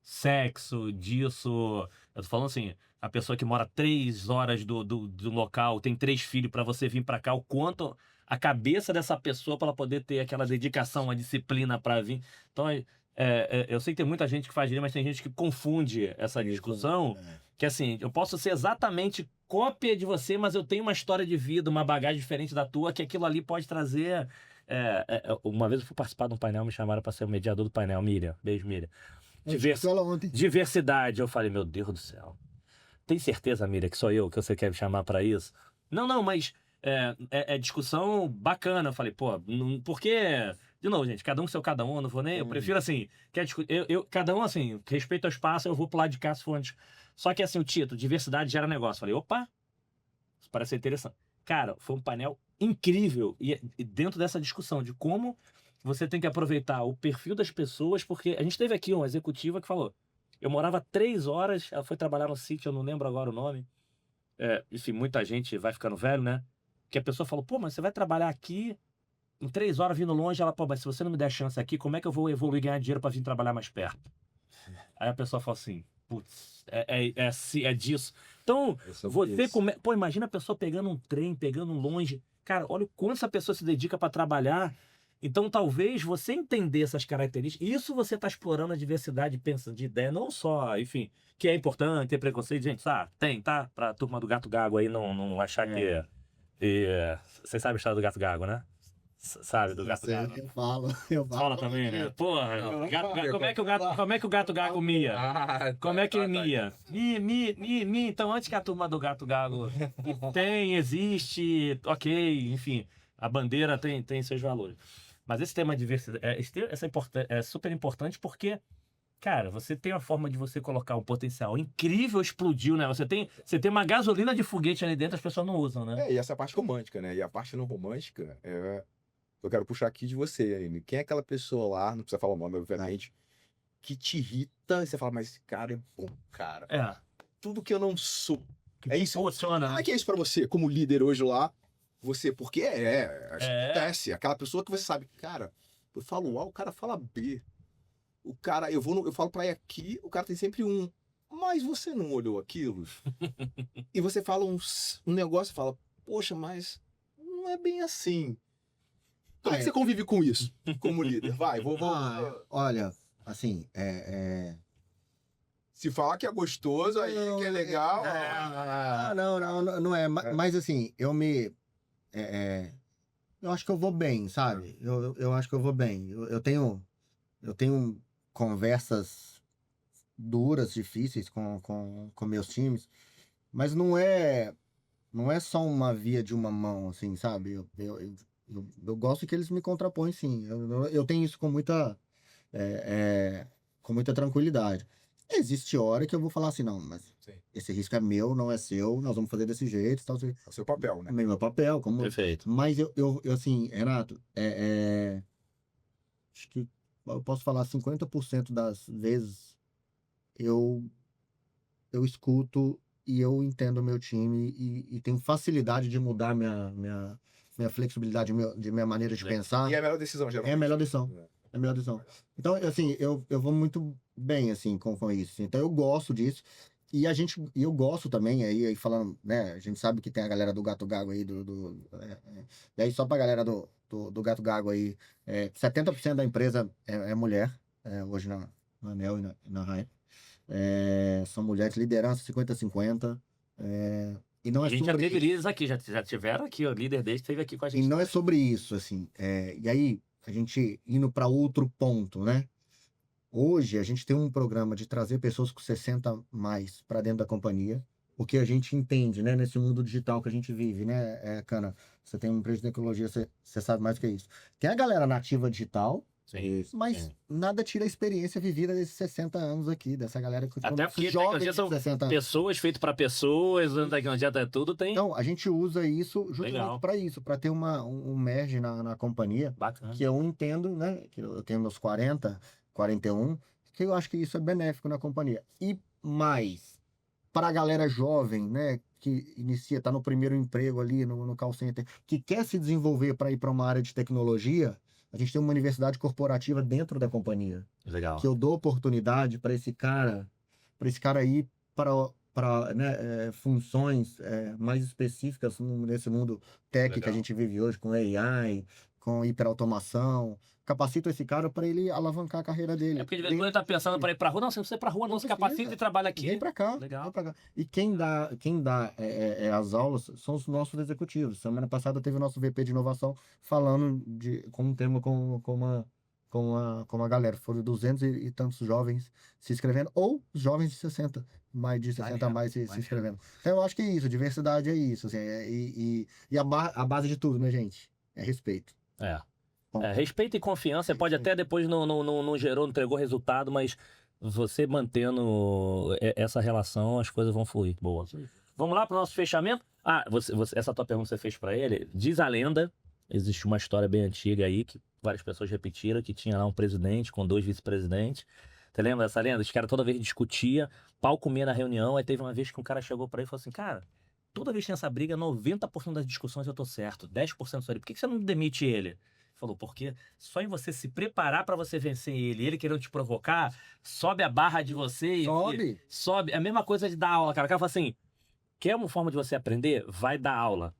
sexo, disso. Eu tô falando assim, a pessoa que mora 3 horas do local, tem 3 filhos, para você vir para cá, o quanto a cabeça dessa pessoa para ela poder ter aquela dedicação, a disciplina para vir. Então, eu sei que tem muita gente que faz direito, mas tem gente que confunde essa discussão. Que assim, eu posso ser exatamente cópia de você, mas eu tenho uma história de vida, uma bagagem diferente da tua, que aquilo ali pode trazer... uma vez eu fui participar de um painel, me chamaram para ser o mediador do painel, Miriam. Beijo, Miriam. Diversidade. Eu falei, meu Deus do céu. Tem certeza, Miriam, que sou eu que você quer me chamar para isso? Não, mas é discussão bacana. Eu falei, pô, porque... De novo, gente, cada um com seu cada um, eu não vou nem... Eu prefiro assim, cada um assim, respeito ao espaço, eu vou pro lado de cá se for antes. Só que assim, o título, diversidade gera negócio. Falei, opa, isso parece ser interessante. Cara, foi um painel incrível e dentro dessa discussão de como você tem que aproveitar o perfil das pessoas, porque a gente teve aqui uma executiva que falou, eu morava 3 horas, ela foi trabalhar no sítio, eu não lembro agora o nome, enfim, muita gente vai ficando velho, né? Que a pessoa falou, pô, mas você vai trabalhar aqui em 3 horas vindo longe, ela, pô, mas se você não me der chance aqui, como é que eu vou evoluir e ganhar dinheiro para vir trabalhar mais perto? Aí a pessoa fala assim, putz, é disso. Então, você pô, imagina a pessoa pegando um trem, pegando longe. Cara, olha o quanto essa pessoa se dedica para trabalhar. Então, talvez você entender essas características, isso você está explorando a diversidade, pensando de ideia, não só, enfim, que é importante ter preconceito, gente, tem, tá? Pra turma do Gato Gago aí não achar que... Vocês sabem a história do Gato Gago, né? Sabe, do gato gago. Eu falo. Fala também, né? Porra, Não, como é que o gato gago mia? Como é que ele mia? Mi. Então, antes que a turma do gato gago existe, ok, enfim, a bandeira tem seus valores. Mas esse tema de diversidade é super importante porque, cara, você tem uma forma de você colocar um potencial incrível, explodiu, né? Você tem uma gasolina de foguete ali dentro, as pessoas não usam, né? E essa é a parte romântica, né? E a parte não romântica eu quero puxar aqui de você, Aline. Quem é aquela pessoa lá, não precisa falar o nome, obviamente, que te irrita e você fala, mas esse cara é bom, cara. Tudo que eu não sou. É isso. Funciona. Como é que é isso pra você, como líder hoje lá? Porque acontece. Aquela pessoa que você sabe, cara, eu falo A, o cara fala B. O cara, eu falo pra ir aqui, o cara tem sempre um. Mas você não olhou aquilo? E você fala um negócio e fala, poxa, mas não é bem assim. Como é que você convive com isso, como líder? Vai, vou. Olha, assim, Se falar que é gostoso, aí que é legal. Não é. Mas assim, eu acho que eu vou bem, sabe? Eu acho que eu vou bem. Eu tenho conversas duras, difíceis com meus times, mas não é só uma via de uma mão, assim, sabe? Eu gosto que eles me contrapõem, sim. Eu tenho isso com muita tranquilidade. Existe hora que eu vou falar assim, não, mas esse risco é meu, não é seu, nós vamos fazer desse jeito, tal. É o seu papel, né? É meu papel, como... Perfeito. Mas eu assim, Renato, acho que eu posso falar 50% das vezes eu escuto e eu entendo o meu time e tenho facilidade de mudar minha flexibilidade, de minha maneira de pensar. E é a melhor decisão, geralmente. É a melhor decisão. É a melhor decisão. Então, assim, eu vou muito bem, assim, com isso. Então, eu gosto disso. E eu gosto também, aí falando, né, a gente sabe que tem a galera do Gato Gago aí, e aí só pra galera do Gato Gago aí, 70% da empresa é mulher, hoje na Anel e na Raia. São mulheres, liderança 50-50. E não A é gente já sobre teve líderes aqui, já tiveram aqui, o líder deles esteve aqui com a gente. E não é sobre isso, assim. E aí, a gente indo para outro ponto, né? Hoje, a gente tem um programa de trazer pessoas com 60 mais para dentro da companhia, porque a gente entende, né? Nesse mundo digital que a gente vive, né, Cana? Você tem uma empresa de tecnologia, você sabe mais do que isso. Tem a galera nativa digital, mas nada tira a experiência vivida desses 60 anos aqui, dessa galera que até porque jovens de são 60 anos. pessoas feitas para pessoas, a tecnologia é tudo, tem. Então, a gente usa isso justamente para isso, para ter um merge na companhia. Bacana. Que eu entendo, né? Que eu tenho meus 40, 41, que eu acho que isso é benéfico na companhia. E mais, para a galera jovem, né? Que tá no primeiro emprego ali no call center, que quer se desenvolver para ir para uma área de tecnologia, a gente tem uma universidade corporativa dentro da companhia. Legal. Que eu dou oportunidade para esse cara ir para funções mais específicas nesse mundo tech que a gente vive hoje, com AI, com hiperautomação. Capacito esse cara para ele alavancar a carreira dele. Porque de vez em quando ele tá pensando para ir para rua, não, se você ir para rua, não se capacita e trabalha aqui. Vem para cá. Legal. Vem pra cá. E quem dá as aulas são os nossos executivos. Semana passada teve o nosso VP de inovação falando com um tema com a galera. Foram 200 e tantos jovens se inscrevendo, ou jovens de 60, mais de 60 a mais se inscrevendo. Então eu acho que é isso, diversidade é isso. Assim, e a base de tudo, né, gente? É respeito. Respeito e confiança. Você pode até depois não gerou, não entregou resultado, mas você mantendo essa relação, as coisas vão fluir. Boa. Vamos lá para o nosso fechamento? Essa tua pergunta você fez para ele. Diz a lenda, existe uma história bem antiga aí, que várias pessoas repetiram, que tinha lá um presidente com 2 vice-presidentes. Você lembra dessa lenda? Os caras toda vez discutiam, pau comia na reunião, aí teve uma vez que um cara chegou para ele e falou assim, cara, toda vez que tem essa briga, 90% das discussões eu tô certo, 10% só ele. Por que você não demite ele? Falou, porque só em você se preparar para você vencer ele querendo te provocar, sobe a barra de você e sobe. É a mesma coisa de dar aula, cara. O cara fala assim, quer uma forma de você aprender? Vai dar aula.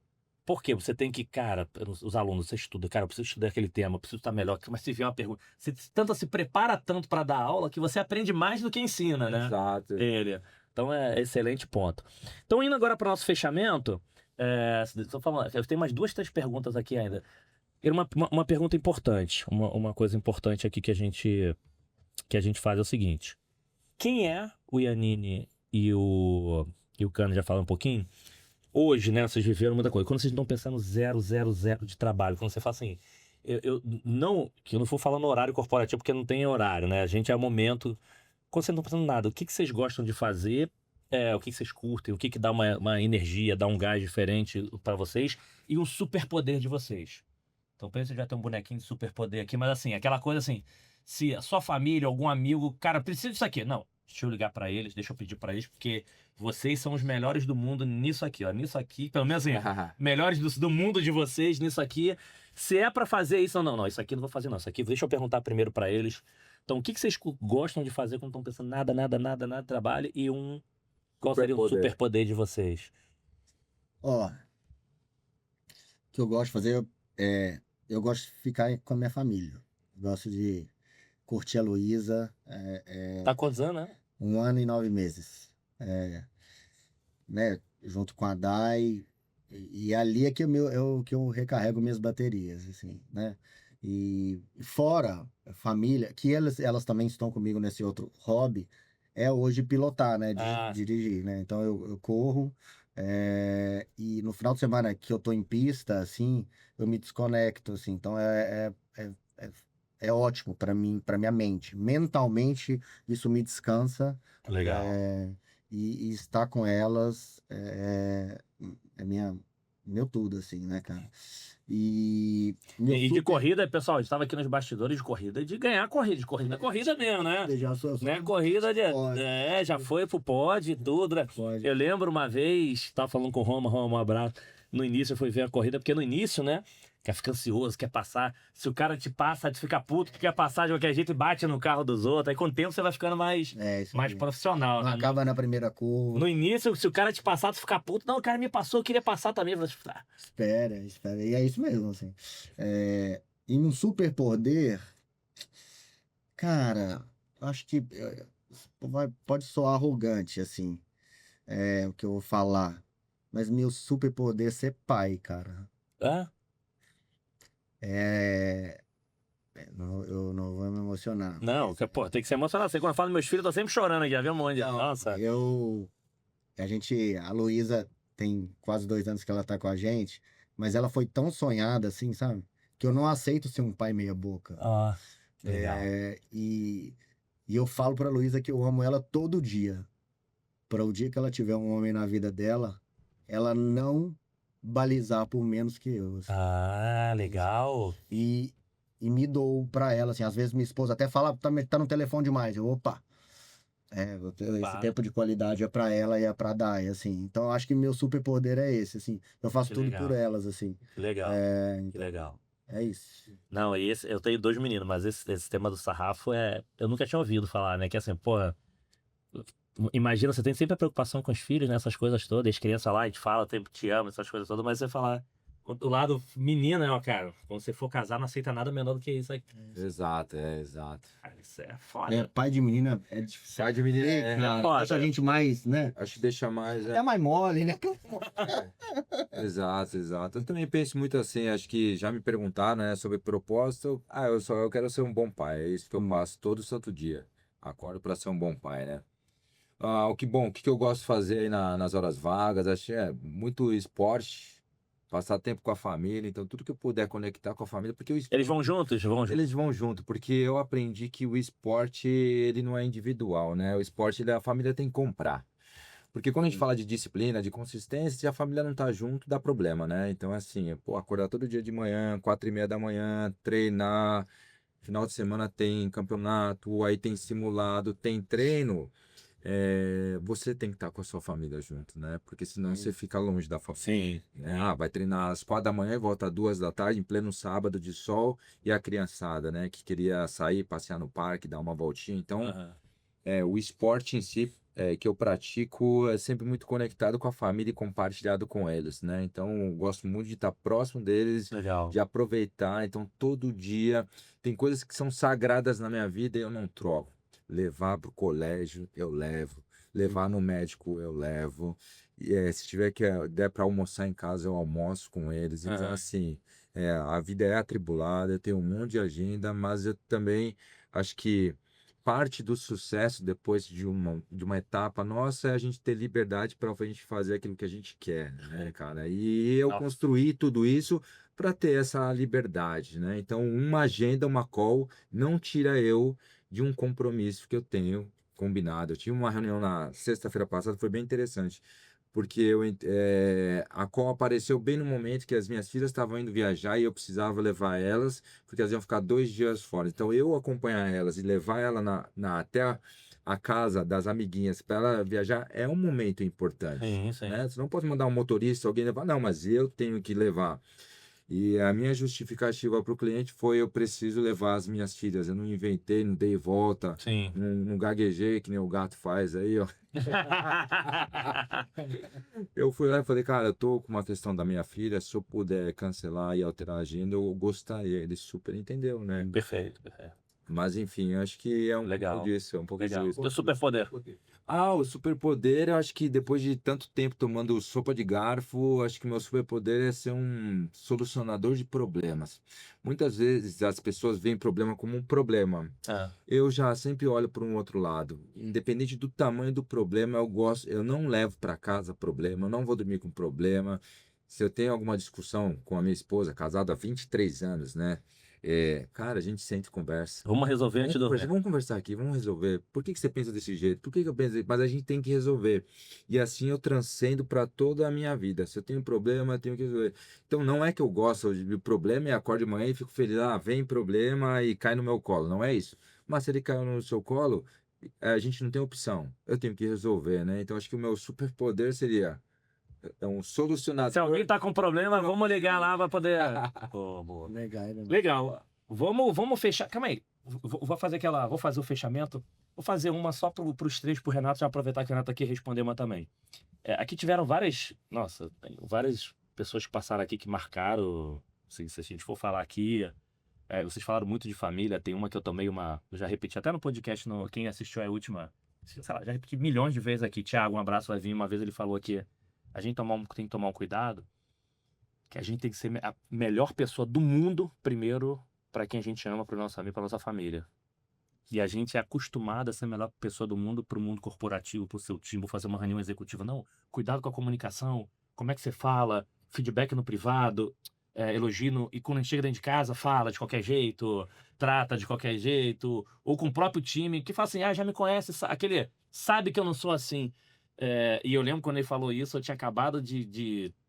Por quê? Você tem que, cara, os alunos, você estuda, cara, eu preciso estudar aquele tema, eu preciso estar melhor, mas se vier uma pergunta, você se prepara tanto para dar aula que você aprende mais do que ensina, né? Exato. Então é excelente ponto. Então indo agora para o nosso fechamento, eu tenho mais 2, 3 perguntas aqui ainda. E uma pergunta importante, uma coisa importante aqui que a gente faz é o seguinte. Quem é o Iannini e o Cano, já fala um pouquinho? Hoje, né, vocês viveram muita coisa. Quando vocês estão pensando 000 de trabalho, quando você fala assim, eu não vou falar no horário corporativo porque não tem horário, né? A gente é o momento. Quando vocês não estão pensando nada, o que vocês gostam de fazer? O que vocês curtem? O que dá uma energia, dá um gás diferente para vocês? E um superpoder de vocês. Então, pensa que já tem um bonequinho de superpoder aqui, mas assim, aquela coisa assim, se a sua família, algum amigo, cara, precisa disso aqui. Não, deixa eu ligar pra eles, deixa eu pedir pra eles, porque vocês são os melhores do mundo nisso aqui, ó. Nisso aqui, pelo menos assim, melhores do mundo de vocês nisso aqui. Se é pra fazer isso, não, isso aqui não vou fazer não. Isso aqui, deixa eu perguntar primeiro pra eles. Então, o que vocês gostam de fazer quando estão pensando nada de trabalho e qual seria o superpoder de vocês? Ó, o que eu gosto de fazer eu gosto de ficar com a minha família. Gosto de curtir a Luísa. Tá quantos anos, né? 1 ano e 9 meses. Né, junto com a Dai. E ali é que eu recarrego minhas baterias, assim, né? E fora a família, que elas também estão comigo nesse outro hobby, é hoje pilotar, né? Dirigir, né? Então eu corro. E no final de semana que eu tô em pista, assim, eu me desconecto, assim. Então é ótimo para mim, para minha mente. Mentalmente, isso me descansa. Legal. E estar com elas é meu tudo, assim, né, cara? E de corrida, pessoal, a gente estava aqui nos bastidores de corrida, de ganhar corrida, de corrida mesmo, né? Né? Corrida já foi pro pódio e tudo, né? Pode. Eu lembro uma vez, tava falando com o Roma, um abraço. No início eu fui ver a corrida, porque no início, né? Quer ficar ansioso, quer passar. Se o cara te passa, tu fica puto, tu quer passar de qualquer jeito e bate no carro dos outros. Aí com o tempo você vai ficando mais profissional. Não, né? acaba na primeira curva. No início, se o cara te passar, tu fica puto. Não, o cara me passou, eu queria passar também. Espera. E é isso mesmo, assim. E num superpoder, cara, acho que pode soar arrogante, assim, o que eu vou falar. Mas meu superpoder é ser pai, cara. Eu não vou me emocionar. Não, pô, tem que se emocionar. Quando eu falo dos meus filhos, eu tô sempre chorando aqui, já viu um monte. Não, nossa. A Luísa tem quase 2 anos que ela tá com a gente, mas ela foi tão sonhada, assim, sabe? Que eu não aceito ser um pai meia boca. Legal. E eu falo pra Luísa que eu amo ela todo dia. Para o dia que ela tiver um homem na vida dela, ela não balizar por menos que eu. Assim. Legal. E me dou pra ela, assim, às vezes minha esposa até fala, tá no telefone demais. Esse tempo de qualidade é pra ela e é pra Dai, assim. Então, eu acho que meu superpoder é esse, assim. Eu faço tudo por elas, assim. Que legal. Que legal. É isso. Não, eu tenho 2 meninos, mas esse tema do sarrafo eu nunca tinha ouvido falar, né? Que assim, porra, imagina, você tem sempre a preocupação com os filhos, né? Essas coisas todas, as crianças lá, a gente fala, te amo, essas coisas todas, mas você falar do lado menino, né, cara? Quando você for casar, não aceita nada menor do que isso aqui. Exato. Cara, isso é foda. Pai de menina é difícil. Pai de menina é foda. Acho a gente mais, né? Acho que deixa mais. É mais mole, né? Exato. Eu também penso muito assim, acho que já me perguntaram, né, sobre propósito. Eu quero ser um bom pai, é isso que eu faço todo santo dia. Acordo para ser um bom pai, né? O que eu gosto de fazer aí nas horas vagas, acho que muito esporte, passar tempo com a família, então tudo que eu puder conectar com a família, porque o esporte, Eles vão juntos? Eles vão junto, porque eu aprendi que o esporte, ele não é individual, né? O esporte, a família tem que comprar. Porque quando a gente fala de disciplina, de consistência, se a família não tá junto, dá problema, né? Então, assim, acordar todo dia de manhã, 4:30 da manhã, treinar, final de semana tem campeonato, aí tem simulado, tem treino, você tem que estar com a sua família junto, né? Porque senão você fica longe da família. Sim. Vai treinar às 4 da manhã e volta às 2 da tarde, em pleno sábado de sol, e a criançada, né? Que queria sair, passear no parque, dar uma voltinha. Então, o esporte em si, que eu pratico, é sempre muito conectado com a família e compartilhado com eles, né? Então, eu gosto muito de estar próximo deles, Legal. de aproveitar. Então, todo dia, tem coisas que são sagradas na minha vida e eu não troco. Levar pro colégio, eu levo. Levar no médico, eu levo. E se tiver der para almoçar em casa, eu almoço com eles. Então, assim, A vida é atribulada, eu tenho um monte de agenda, mas eu também acho que parte do sucesso depois de uma etapa nossa é a gente ter liberdade para a gente fazer aquilo que a gente quer, né, cara? E eu Nossa. construí tudo isso para ter essa liberdade, né? Então, uma agenda, uma call, não tira eu de um compromisso que eu tenho combinado. Eu tive uma reunião na sexta-feira passada, foi bem interessante, porque a call apareceu bem no momento que as minhas filhas estavam indo viajar e eu precisava levar elas, porque elas iam ficar 2 dias fora. Então, eu acompanhar elas e levar ela até a casa das amiguinhas para ela viajar é um momento importante, Sim, sim. né? Você não pode mandar um motorista, alguém levar, não, mas eu tenho que levar. E a minha justificativa para o cliente foi: eu preciso levar as minhas filhas. Eu não inventei, não dei volta, Sim. não gaguejei que nem o gato faz aí, ó. Eu fui lá e falei, cara, eu tô com uma questão da minha filha, se eu puder cancelar e alterar a agenda, eu gostaria. Ele super entendeu, né? Perfeito, perfeito. Mas enfim, eu acho que é um Legal. pouco disso, é um pouco Legal. disso. Teu superpoder. O superpoder, eu acho que depois de tanto tempo tomando sopa de garfo, acho que meu superpoder é ser um solucionador de problemas. Muitas vezes as pessoas veem problema como um problema. Eu já sempre olho para um outro lado. Independente do tamanho do problema, eu não levo para casa problema, eu não vou dormir com problema. Se eu tenho alguma discussão com a minha esposa, casada há 23 anos, né? Cara, a gente senta e conversa. Vamos resolver antes de dormir. Vamos conversar aqui, vamos resolver. Por que você pensa desse jeito? Por que eu penso? Mas a gente tem que resolver. E assim eu transcendo para toda a minha vida. Se eu tenho problema, eu tenho que resolver. Então não é que eu gosto de problema e acordo de manhã e fico feliz. Vem problema e cai no meu colo. Não é isso. Mas se ele caiu no seu colo, a gente não tem opção. Eu tenho que resolver, né? Então acho que o meu superpoder seria um solucionador. Se alguém tá com problema, vamos ligar lá para poder. Pô, boa. Legal, né? Legal. Vamos fechar. Calma aí. Vou fazer o fechamento. Vou fazer uma só pros três, pro Renato, já aproveitar que o Renato aqui e responder uma também. Aqui tiveram várias pessoas que passaram aqui que marcaram. Se a gente for falar aqui, vocês falaram muito de família. Tem uma que eu tomei eu já repeti até no podcast, quem assistiu a última, sei lá, já repeti milhões de vezes aqui. Thiago, um abraço, vai vir. Uma vez ele falou aqui, a gente tem que tomar um cuidado, que a gente tem que ser a melhor pessoa do mundo primeiro para quem a gente ama, para o nosso amigo, para nossa família. E a gente é acostumado a ser a melhor pessoa do mundo para o mundo corporativo, para o seu time, fazer uma reunião executiva. Não, cuidado com a comunicação, como é que você fala, feedback no privado, elogio e quando a gente chega dentro de casa, fala de qualquer jeito, trata de qualquer jeito, ou com o próprio time, que fala assim, já me conhece, aquele sabe que eu não sou assim. E eu lembro quando ele falou isso, eu tinha acabado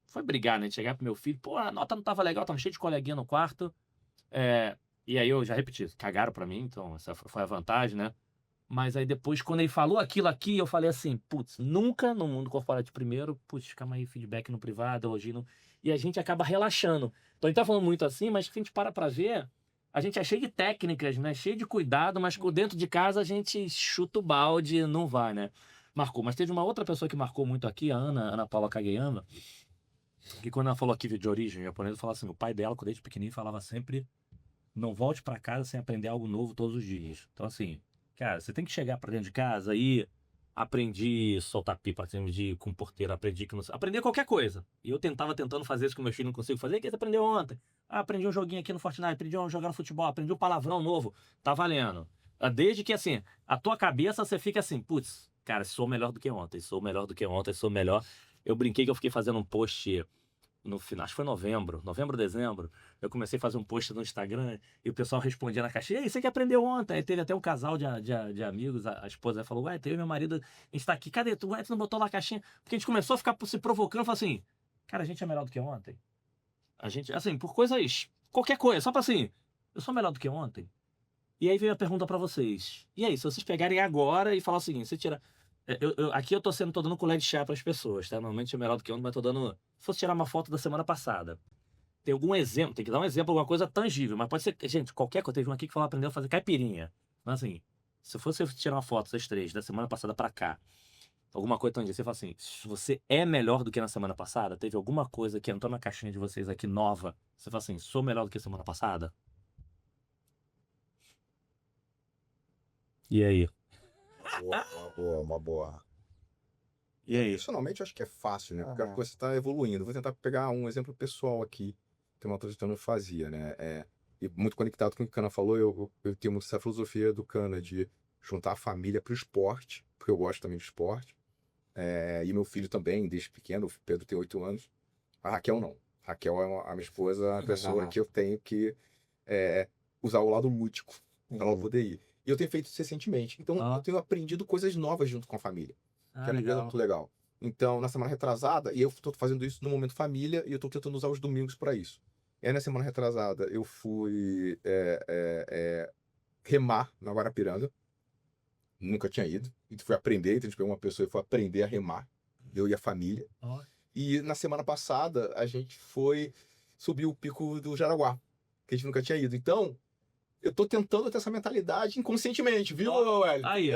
foi brigar, né? De chegar pro meu filho, pô, a nota não tava legal, tava cheio de coleguinha no quarto. E aí eu já repeti, cagaram pra mim, então essa foi a vantagem, né? Mas aí depois, quando ele falou aquilo aqui, eu falei assim, putz, nunca no mundo corporativo primeiro, putz, calma aí, feedback no privado, elogio. E a gente acaba relaxando. Então a gente tá falando muito assim, mas se a gente pra ver, a gente é cheio de técnicas, né? Cheio de cuidado, mas dentro de casa a gente chuta o balde, não vai, né? Marcou. Mas teve uma outra pessoa que marcou muito aqui, a Ana Paula Kageyama, que quando ela falou aqui de origem japonesa, falava assim, o pai dela, desde pequenininho, falava sempre, não volte pra casa sem aprender algo novo todos os dias. Então assim, cara, você tem que chegar pra dentro de casa e aprendi a soltar pipa, aprendi com porteiro, aprendi que não sei, aprender qualquer coisa. E eu tentando fazer isso que meu filho não consigo fazer. O que você aprendeu ontem? Aprendi um joguinho aqui no Fortnite, aprendi a jogar no futebol, aprendi um palavrão novo. Tá valendo. Desde que assim, a tua cabeça você fica assim, putz, cara, sou melhor do que ontem, sou melhor do que ontem, sou melhor. Eu brinquei que eu fiquei fazendo um post no final, acho que foi novembro, dezembro. Eu comecei a fazer um post no Instagram e o pessoal respondia na caixinha, e aí, você que aprendeu ontem? Aí teve até um casal de amigos, a esposa falou, teve meu marido, a gente tá aqui, cadê tu? Tu não botou lá a caixinha? Porque a gente começou a ficar se provocando, falou assim, cara, a gente é melhor do que ontem. A gente, assim, por coisas, qualquer coisa, só pra assim, eu sou melhor do que ontem. E aí veio a pergunta pra vocês, e aí, se vocês pegarem agora e falar o seguinte, você tira... aqui eu tô dando colher de chá pras pessoas, tá? Normalmente é melhor do que ontem, mas tô dando... Se fosse tirar uma foto da semana passada, tem algum exemplo, tem que dar um exemplo, alguma coisa tangível, mas pode ser, gente, qualquer coisa. Teve um aqui que falou, aprendeu a fazer caipirinha. Mas assim, se fosse tirar uma foto, vocês três, da semana passada pra cá, alguma coisa tangível, você fala assim, se você é melhor do que na semana passada, teve alguma coisa que entrou na caixinha de vocês aqui nova, você fala assim, sou melhor do que semana passada? E aí? Uma boa. E aí? Profissionalmente, eu acho que é fácil, né? Porque a coisa está evoluindo. Vou tentar pegar um exemplo pessoal aqui. tem uma trajetória eu fazia, né? E muito conectado com o que o Cana falou, eu tenho muito essa filosofia do Cana de juntar a família pro esporte, porque eu gosto também de esporte. E meu filho também, desde pequeno, o Pedro tem 8 anos. A Raquel não. A Raquel a minha esposa, a pessoa que eu tenho que usar o lado lúdico para ela poder ir. E eu tenho feito isso recentemente. Então, eu tenho aprendido coisas novas junto com a família. Que é muito legal. Então, na semana retrasada, e eu estou fazendo isso no momento família, e eu estou tentando usar os domingos para isso. E aí, na semana retrasada, eu fui remar na Guarapiranga. Nunca tinha ido. E fui aprender, então a gente pegou uma pessoa e foi aprender a remar. Eu e a família. E na semana passada, a gente foi subir o pico do Jaraguá, que a gente nunca tinha ido. Então, eu tô tentando ter essa mentalidade inconscientemente, viu, Hélio? Aí,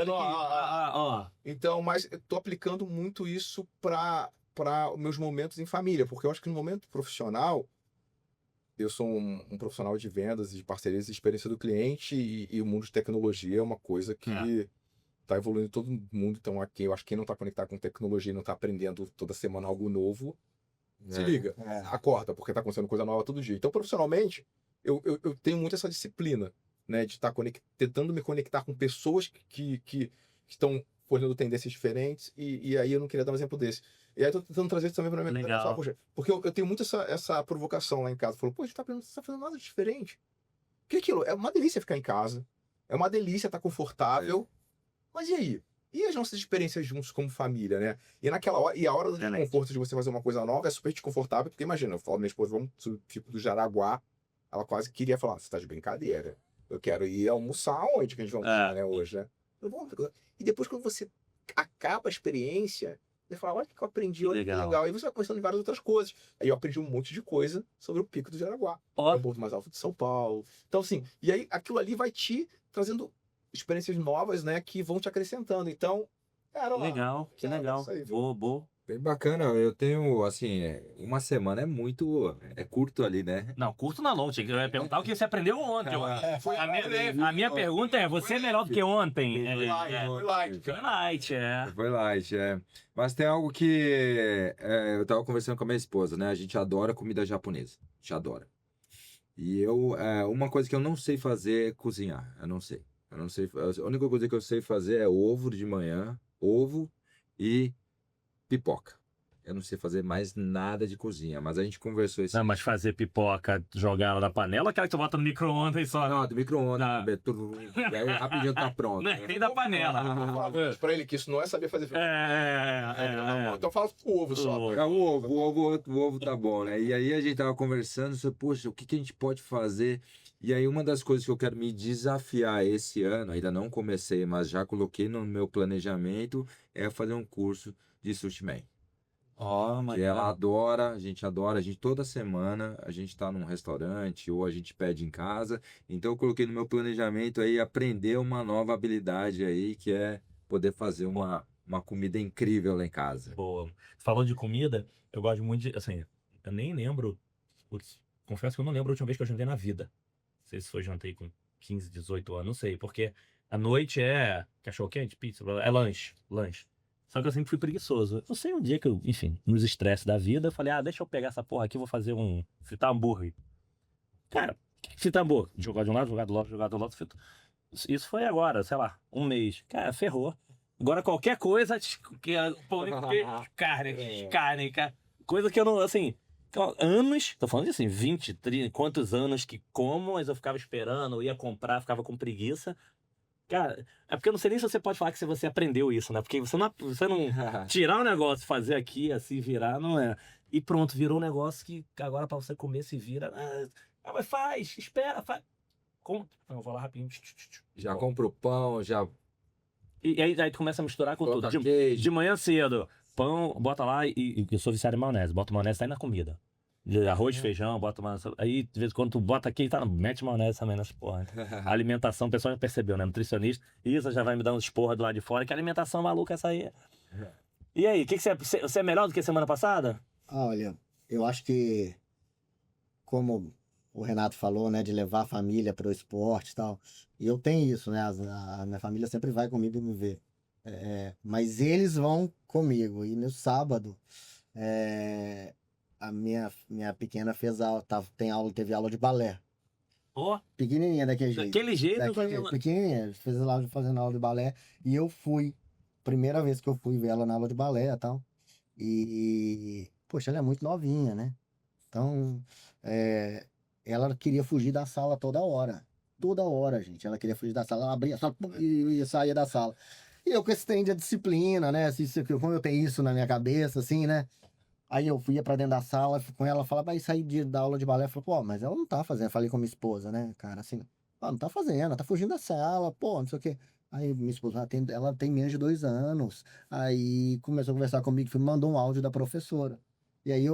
Então, mas eu tô aplicando muito isso para os meus momentos em família, porque eu acho que no momento profissional, eu sou um profissional de vendas, de parcerias e experiência do cliente, e o mundo de tecnologia é uma coisa que tá evoluindo todo mundo. Então, aqui, eu acho que quem não tá conectado com tecnologia e não tá aprendendo toda semana algo novo, se liga, acorda, porque tá acontecendo coisa nova todo dia. Então, profissionalmente, eu tenho muito essa disciplina, né, de estar tentando me conectar com pessoas que estão olhando tendências diferentes, e aí eu não queria dar um exemplo desse. E aí eu tô tentando trazer isso também pra minha Legal. poxa, porque eu tenho muito essa provocação lá em casa. Falou, pô, a gente tá fazendo nada diferente. Porque aquilo, é uma delícia ficar em casa, é uma delícia estar confortável, mas e aí? E as nossas experiências juntos como família, né? E naquela hora, e a hora do desconforto de você fazer uma coisa nova é super desconfortável, porque imagina, eu falo pra minha esposa, vamos tipo do Jaraguá, ela quase queria falar, você tá de brincadeira. Eu quero ir almoçar onde que a gente vai almoçar, né, hoje, né? E depois quando você acaba a experiência, você fala, olha o que eu aprendi, olha que legal. Aí você vai conversando em várias outras coisas. Aí eu aprendi um monte de coisa sobre o Pico do Jaraguá. É o ponto mais alto de São Paulo. Então, assim, e aí aquilo ali vai te trazendo experiências novas, né, que vão te acrescentando. Então, cara, legal, que legal. Boa. Bem bacana. Eu tenho, assim, uma semana é curto ali, né? Não, curto não, não. Eu ia perguntar o que você aprendeu ontem. A minha pergunta é, você é melhor do que ontem? Foi light, Mas tem algo que eu tava conversando com a minha esposa, né? A gente adora comida japonesa. A gente adora. E uma coisa que eu não sei fazer é cozinhar. Eu não sei. A única coisa que eu sei fazer é ovo de manhã, ovo e pipoca. Eu não sei fazer mais nada de cozinha, mas a gente conversou isso. Não, mas fazer pipoca, jogar ela na panela, aquela que tu bota no micro-ondas e só. Não, do micro-ondas. E aí rapidinho tá pronto. Não é nem da panela. Pra ele que isso não é saber fazer. Então fala com o ovo só. O ovo tá bom, né? E aí a gente tava conversando sobre, poxa, o que a gente pode fazer? E aí uma das coisas que eu quero me desafiar esse ano, ainda não comecei, mas já coloquei no meu planejamento, é fazer um curso de Sushi Man. Que ela adora, a gente toda semana, a gente tá num restaurante ou a gente pede em casa. Então eu coloquei no meu planejamento aí aprender uma nova habilidade aí, que é poder fazer uma comida incrível lá em casa. Boa. Falando de comida, eu gosto muito de, assim, eu nem lembro, confesso que eu não lembro a última vez que eu jantei na vida. Não sei se foi jantei com 15, 18 anos, não sei, porque a noite é cachorro-quente, pizza, é lanche. Só que eu sempre fui preguiçoso. Eu sei um dia que eu, enfim, nos estresses da vida, eu falei, deixa eu pegar essa porra aqui, vou fazer fritar hambúrguer. Cara, fritar hambúrguer. Jogar de um lado, jogar do outro, frito. Isso foi agora, sei lá, um mês. Cara, ferrou. Agora qualquer coisa, carne, coisa que eu não, assim, anos, tô falando de assim, 20, 30, quantos anos que como, mas eu ficava esperando, eu ia comprar, ficava com preguiça. Cara, é porque eu não sei nem se você pode falar que você aprendeu isso, né? Porque você não tirar um negócio, fazer aqui, assim, virar, não é. E pronto, virou um negócio que agora pra você comer se vira. Mas faz, espera, faz. Como? Eu vou lá rapidinho. Já compra o pão, já. E aí tu começa a misturar com tudo. De manhã cedo, pão, bota lá e eu sou viciado em maionese. Bota maionese, tá aí na comida. Arroz, feijão, bota maionese. Aí, de vez em quando, tu bota aqui, mete maionese também nessa porra. A alimentação, o pessoal já percebeu, né? Nutricionista. Isso já vai me dar uns porra do lado de fora. Que alimentação maluca essa aí. E aí, você é melhor do que semana passada? Olha, eu acho que, como o Renato falou, né? De levar a família para o esporte e tal. E eu tenho isso, né? A minha família sempre vai comigo me ver. Mas eles vão comigo. E no sábado... a minha pequena teve aula de balé. Ó, Pequenininha daquele jeito. daquele jeito. Daquele jeito, pequenininha, fazendo aula de balé. E eu fui, primeira vez que eu fui ver ela na aula de balé e tal. E, poxa, ela é muito novinha, né? Então, ela queria fugir da sala toda hora. Toda hora, gente. Ela queria fugir da sala, ela abria a sala e saía da sala. E eu com esse trem de disciplina, né? Assim, como eu tenho isso na minha cabeça, assim, né? Aí eu ia pra dentro da sala com ela, falava, vai sair da aula de balé. Eu falei, pô, mas ela não tá fazendo. Eu falei com a minha esposa, né, cara, assim, não tá fazendo, ela tá fugindo da sala, pô, não sei o quê. Aí minha esposa, ela tem menos de 2 anos. Aí começou a conversar comigo, mandou um áudio da professora. E aí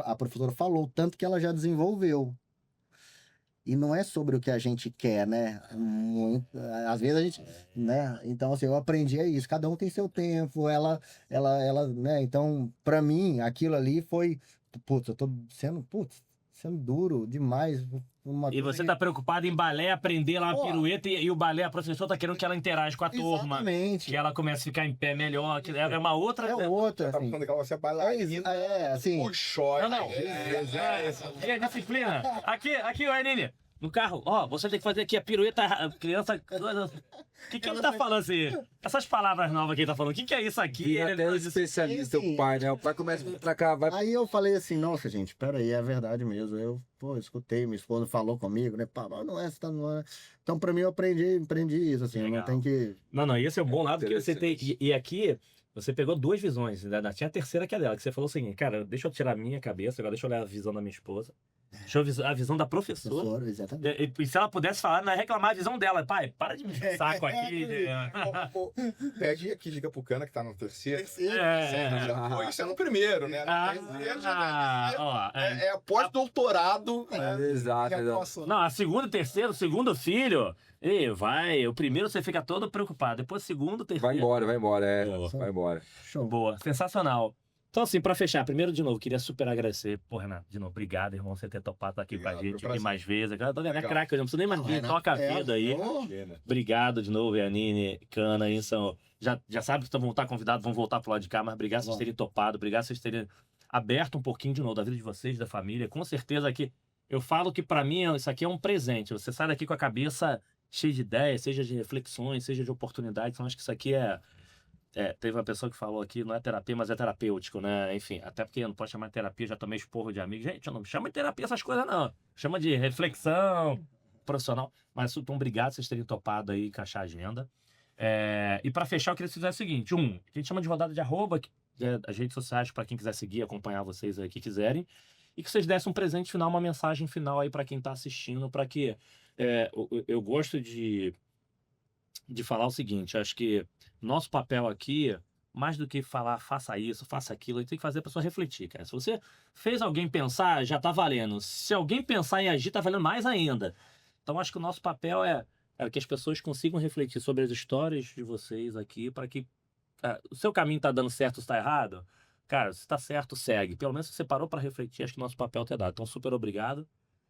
a professora falou, tanto que ela já desenvolveu. E não é sobre o que a gente quer, né? Às vezes a gente, né? Então, assim, eu aprendi isso. Cada um tem seu tempo. Ela, né? Então, pra mim, aquilo ali foi, putz, eu tô sendo duro demais. E você tá preocupado em balé, aprender lá uma pirueta e o balé, a professora tá querendo que ela interaja com a turma. Exatamente. Que ela comece a ficar em pé melhor. Que é uma outra. É outra, Tá assim. falando que ela vai ser bailarina. Assim. Puxói. Não. E a disciplina? Aqui, ó, Nini. No carro, ó, você tem que fazer aqui a pirueta, criança. O que ele tá falando assim? Essas palavras novas que ele tá falando, o que é isso aqui? Até o especialista, o pai, né? O pai começa a vir pra cá, vai. Aí eu falei assim, nossa, gente, peraí, é verdade mesmo. Eu escutei, minha esposa falou comigo, né? Pá, não é, não é. Então, pra mim, eu aprendi isso, assim, eu não tenho que. Não, esse é o bom lado que você tem. E aqui, você pegou 2 visões, né? Tinha a terceira que é dela, que você falou assim, cara, deixa eu tirar a minha cabeça, agora deixa eu olhar a visão da minha esposa. Deixa eu ver a visão da professora. Exatamente. E se ela pudesse falar, não é reclamar a visão dela. Pai, para de me encher o saco aqui. Pede aqui, liga pro Cana, que tá no terceiro. É. Foi isso é no primeiro, né? É pós-doutorado. Exato. Não, a segunda, terceiro, segundo filho, o primeiro você fica todo preocupado, depois o segundo, terceiro. Vai embora, Boa. vai embora. Show. Boa, sensacional. Então, assim, pra fechar, primeiro, de novo, queria super agradecer. Pô, Renato, de novo, obrigado, irmão, você ter topado estar aqui com a gente aqui mais vezes. Eu tô vendo, é craque, eu não preciso nem mais vir, toca a vida aí. Obrigado de novo, Yanine, Cana, aí são... Já sabe que vão estar convidados, vão voltar pro lado de cá, mas obrigado por vocês terem topado, obrigado por vocês terem aberto um pouquinho de novo da vida de vocês, da família. Com certeza que eu falo que pra mim isso aqui é um presente. Você sai daqui com a cabeça cheia de ideias, seja de reflexões, seja de oportunidades. Então, acho que isso aqui teve uma pessoa que falou aqui, não é terapia, mas é terapêutico, né? Enfim, até porque não pode chamar de terapia, já tomei esporro de amigo. Gente, eu não chama de terapia essas coisas, não. Chama de reflexão profissional. Mas, então, obrigado por vocês terem topado aí, encaixar a agenda. E para fechar, eu queria que vocês fizessem o seguinte: a gente chama de rodada de arroba, as redes sociais, para quem quiser seguir, acompanhar vocês aí que quiserem. E que vocês dessem um presente final, uma mensagem final aí para quem tá assistindo, para que eu gosto de falar o seguinte, acho que nosso papel aqui, mais do que falar faça isso, faça aquilo, a gente tem que fazer a pessoa refletir, cara. Se você fez alguém pensar, já tá valendo. Se alguém pensar em agir, tá valendo mais ainda. Então acho que o nosso papel é que as pessoas consigam refletir sobre as histórias de vocês aqui, para que o seu caminho tá dando certo ou está errado. Cara, se tá certo, segue. Pelo menos se você parou para refletir, acho que o nosso papel é dado. Então, super obrigado.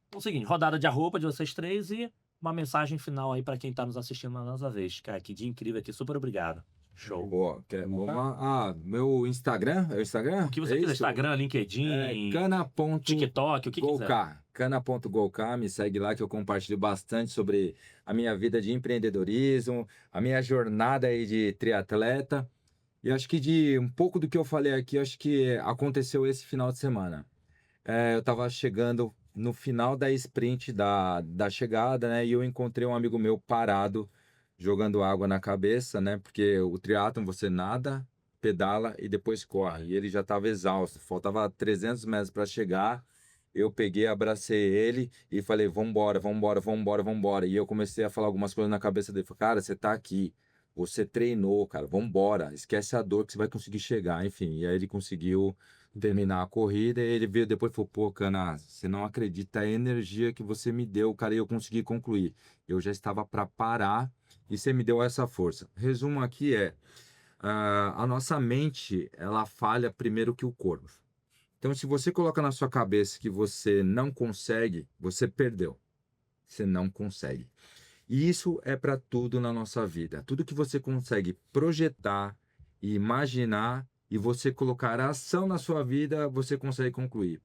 Então é o seguinte, rodada de arroba de vocês três e uma mensagem final aí pra quem tá nos assistindo na nossa vez. Cara, que dia incrível aqui, super obrigado. Show. Boa. Meu Instagram, é o Instagram? O que você quiser, Instagram, LinkedIn, TikTok, o que quiser. Cana.golk, me segue lá que eu compartilho bastante sobre a minha vida de empreendedorismo, a minha jornada aí de triatleta. E acho que de um pouco do que eu falei aqui, acho que aconteceu esse final de semana. Eu tava chegando no final da sprint da chegada, né? E eu encontrei um amigo meu parado, jogando água na cabeça, né? Porque o triatlon você nada, pedala e depois corre. E ele já estava exausto, faltava 300 metros para chegar. Eu peguei, abracei ele e falei, vambora. E eu comecei a falar algumas coisas na cabeça dele. Falei, cara, você tá aqui, você treinou, cara, vambora. Esquece a dor que você vai conseguir chegar. Enfim, e aí ele conseguiu terminar a corrida, e ele veio depois e falou, pô, Cana, você não acredita a energia que você me deu, cara, e eu consegui concluir. Eu já estava para parar e você me deu essa força. Resumo aqui a nossa mente, ela falha primeiro que o corpo. Então, se você coloca na sua cabeça que você não consegue, você perdeu. Você não consegue. E isso é para tudo na nossa vida. Tudo que você consegue projetar e imaginar, e você colocar a ação na sua vida, você consegue concluir.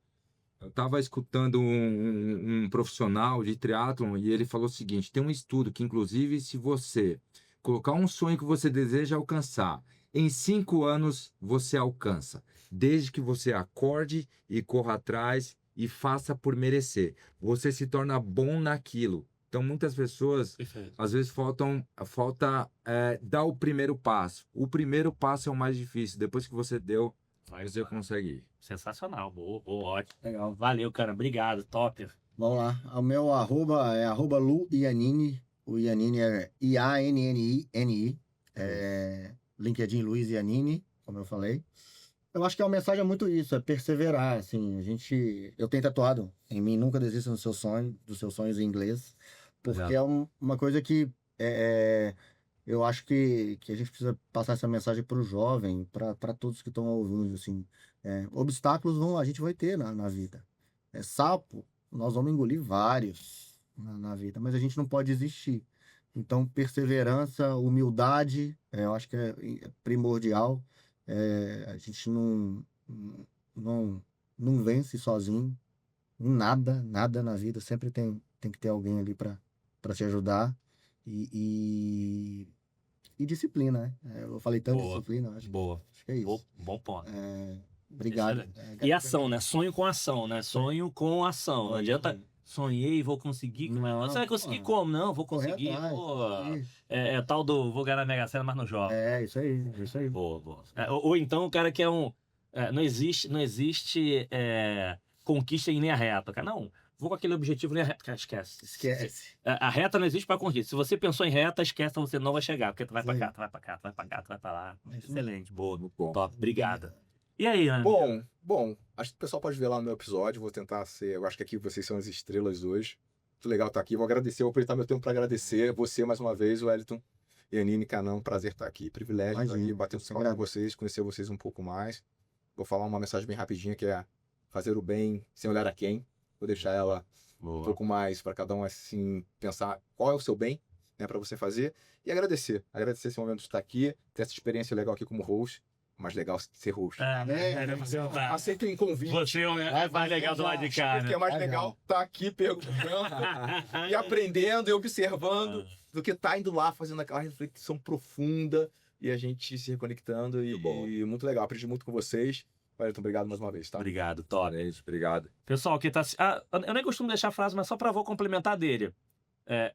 Eu estava escutando um profissional de triatlon e ele falou o seguinte: tem um estudo que, inclusive, se você colocar um sonho que você deseja alcançar, em 5 anos você alcança, desde que você acorde e corra atrás e faça por merecer. Você se torna bom naquilo. Então, muitas pessoas, Perfeito. às vezes, falta dar o primeiro passo. O primeiro passo é o mais difícil. Depois que você deu, você consegue ir. Sensacional, boa, ótimo. Legal. Valeu, cara, obrigado, topper. Vamos lá. O meu arroba é @luiannini. O Iannini é IANNINI. LinkedIn Luiz Iannini, como eu falei. Eu acho que a mensagem é muito isso, é perseverar, assim, eu tenho tatuado em mim, nunca desista do seu sonho, dos seus sonhos em inglês, porque é uma coisa que eu acho que a gente precisa passar essa mensagem para o jovem, para todos que estão ouvindo, assim, obstáculos a gente vai ter na vida. Sapo, nós vamos engolir vários na vida, mas a gente não pode desistir. Então, perseverança, humildade, eu acho que é primordial. A gente não vence sozinho em nada na vida. Sempre tem que ter alguém ali para te ajudar. E disciplina, né? Eu falei tanto de Boa. disciplina, acho que é isso. Bom ponto. Obrigado. E ação, né? Sonho com ação, né? Sonho com ação. Não adianta. Sonhei, vou conseguir. Não, Você vai conseguir como? Não, vou correr conseguir. atrás, Pô, isso. é tal do vou ganhar na Mega Sena, mas não joga. Isso aí. Boa. Ou então o cara que é um. Não existe conquista em linha reta. Cara, não, vou com aquele objetivo em linha reta. Cara, esquece. A reta não existe para conquista. Se você pensou em reta, esquece, você não vai chegar. Porque tu vai pra cá, tu vai pra cá, tu vai pra cá, tu vai pra lá. Excelente, boa. Bom. Top, obrigado. E aí, Ana? Bom, acho que o pessoal pode ver lá no meu episódio. Vou tentar ser. Eu acho que aqui vocês são as estrelas hoje. Muito legal estar aqui. Vou agradecer, vou aproveitar meu tempo para agradecer você mais uma vez, Wellington, Iannini, Canão. Prazer estar aqui. Privilégio estar aqui, bater um papo com vocês, conhecer vocês um pouco mais. Vou falar uma mensagem bem rapidinha que é fazer o bem sem olhar a quem. Vou deixar ela um pouco mais para cada um assim pensar qual é o seu bem, né, para você fazer e agradecer esse momento de estar aqui, ter essa experiência legal aqui como host. Mais legal ser host. Aceitem convite. Você é mais legal do lado de cá. Porque é mais legal estar aqui perguntando e aprendendo e observando do que estar indo lá fazendo aquela reflexão profunda e a gente se reconectando. E muito legal. Aprendi muito com vocês. Wellington, obrigado mais uma vez, tá? Obrigado, Thor. É isso, obrigado. Pessoal, que tá. Eu nem costumo deixar a frase, mas só para vou complementar dele.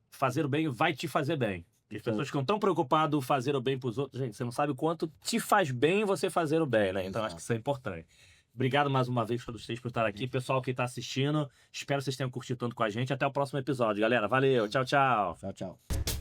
Fazer o bem vai te fazer bem. As pessoas ficam tão preocupadas em fazer o bem para os outros. Gente, você não sabe o quanto te faz bem você fazer o bem, né? Então acho que isso é importante. Obrigado mais uma vez para vocês por estar aqui. Pessoal que está assistindo, espero que vocês tenham curtido tanto com a gente. Até o próximo episódio, galera. Valeu, tchau. Tchau.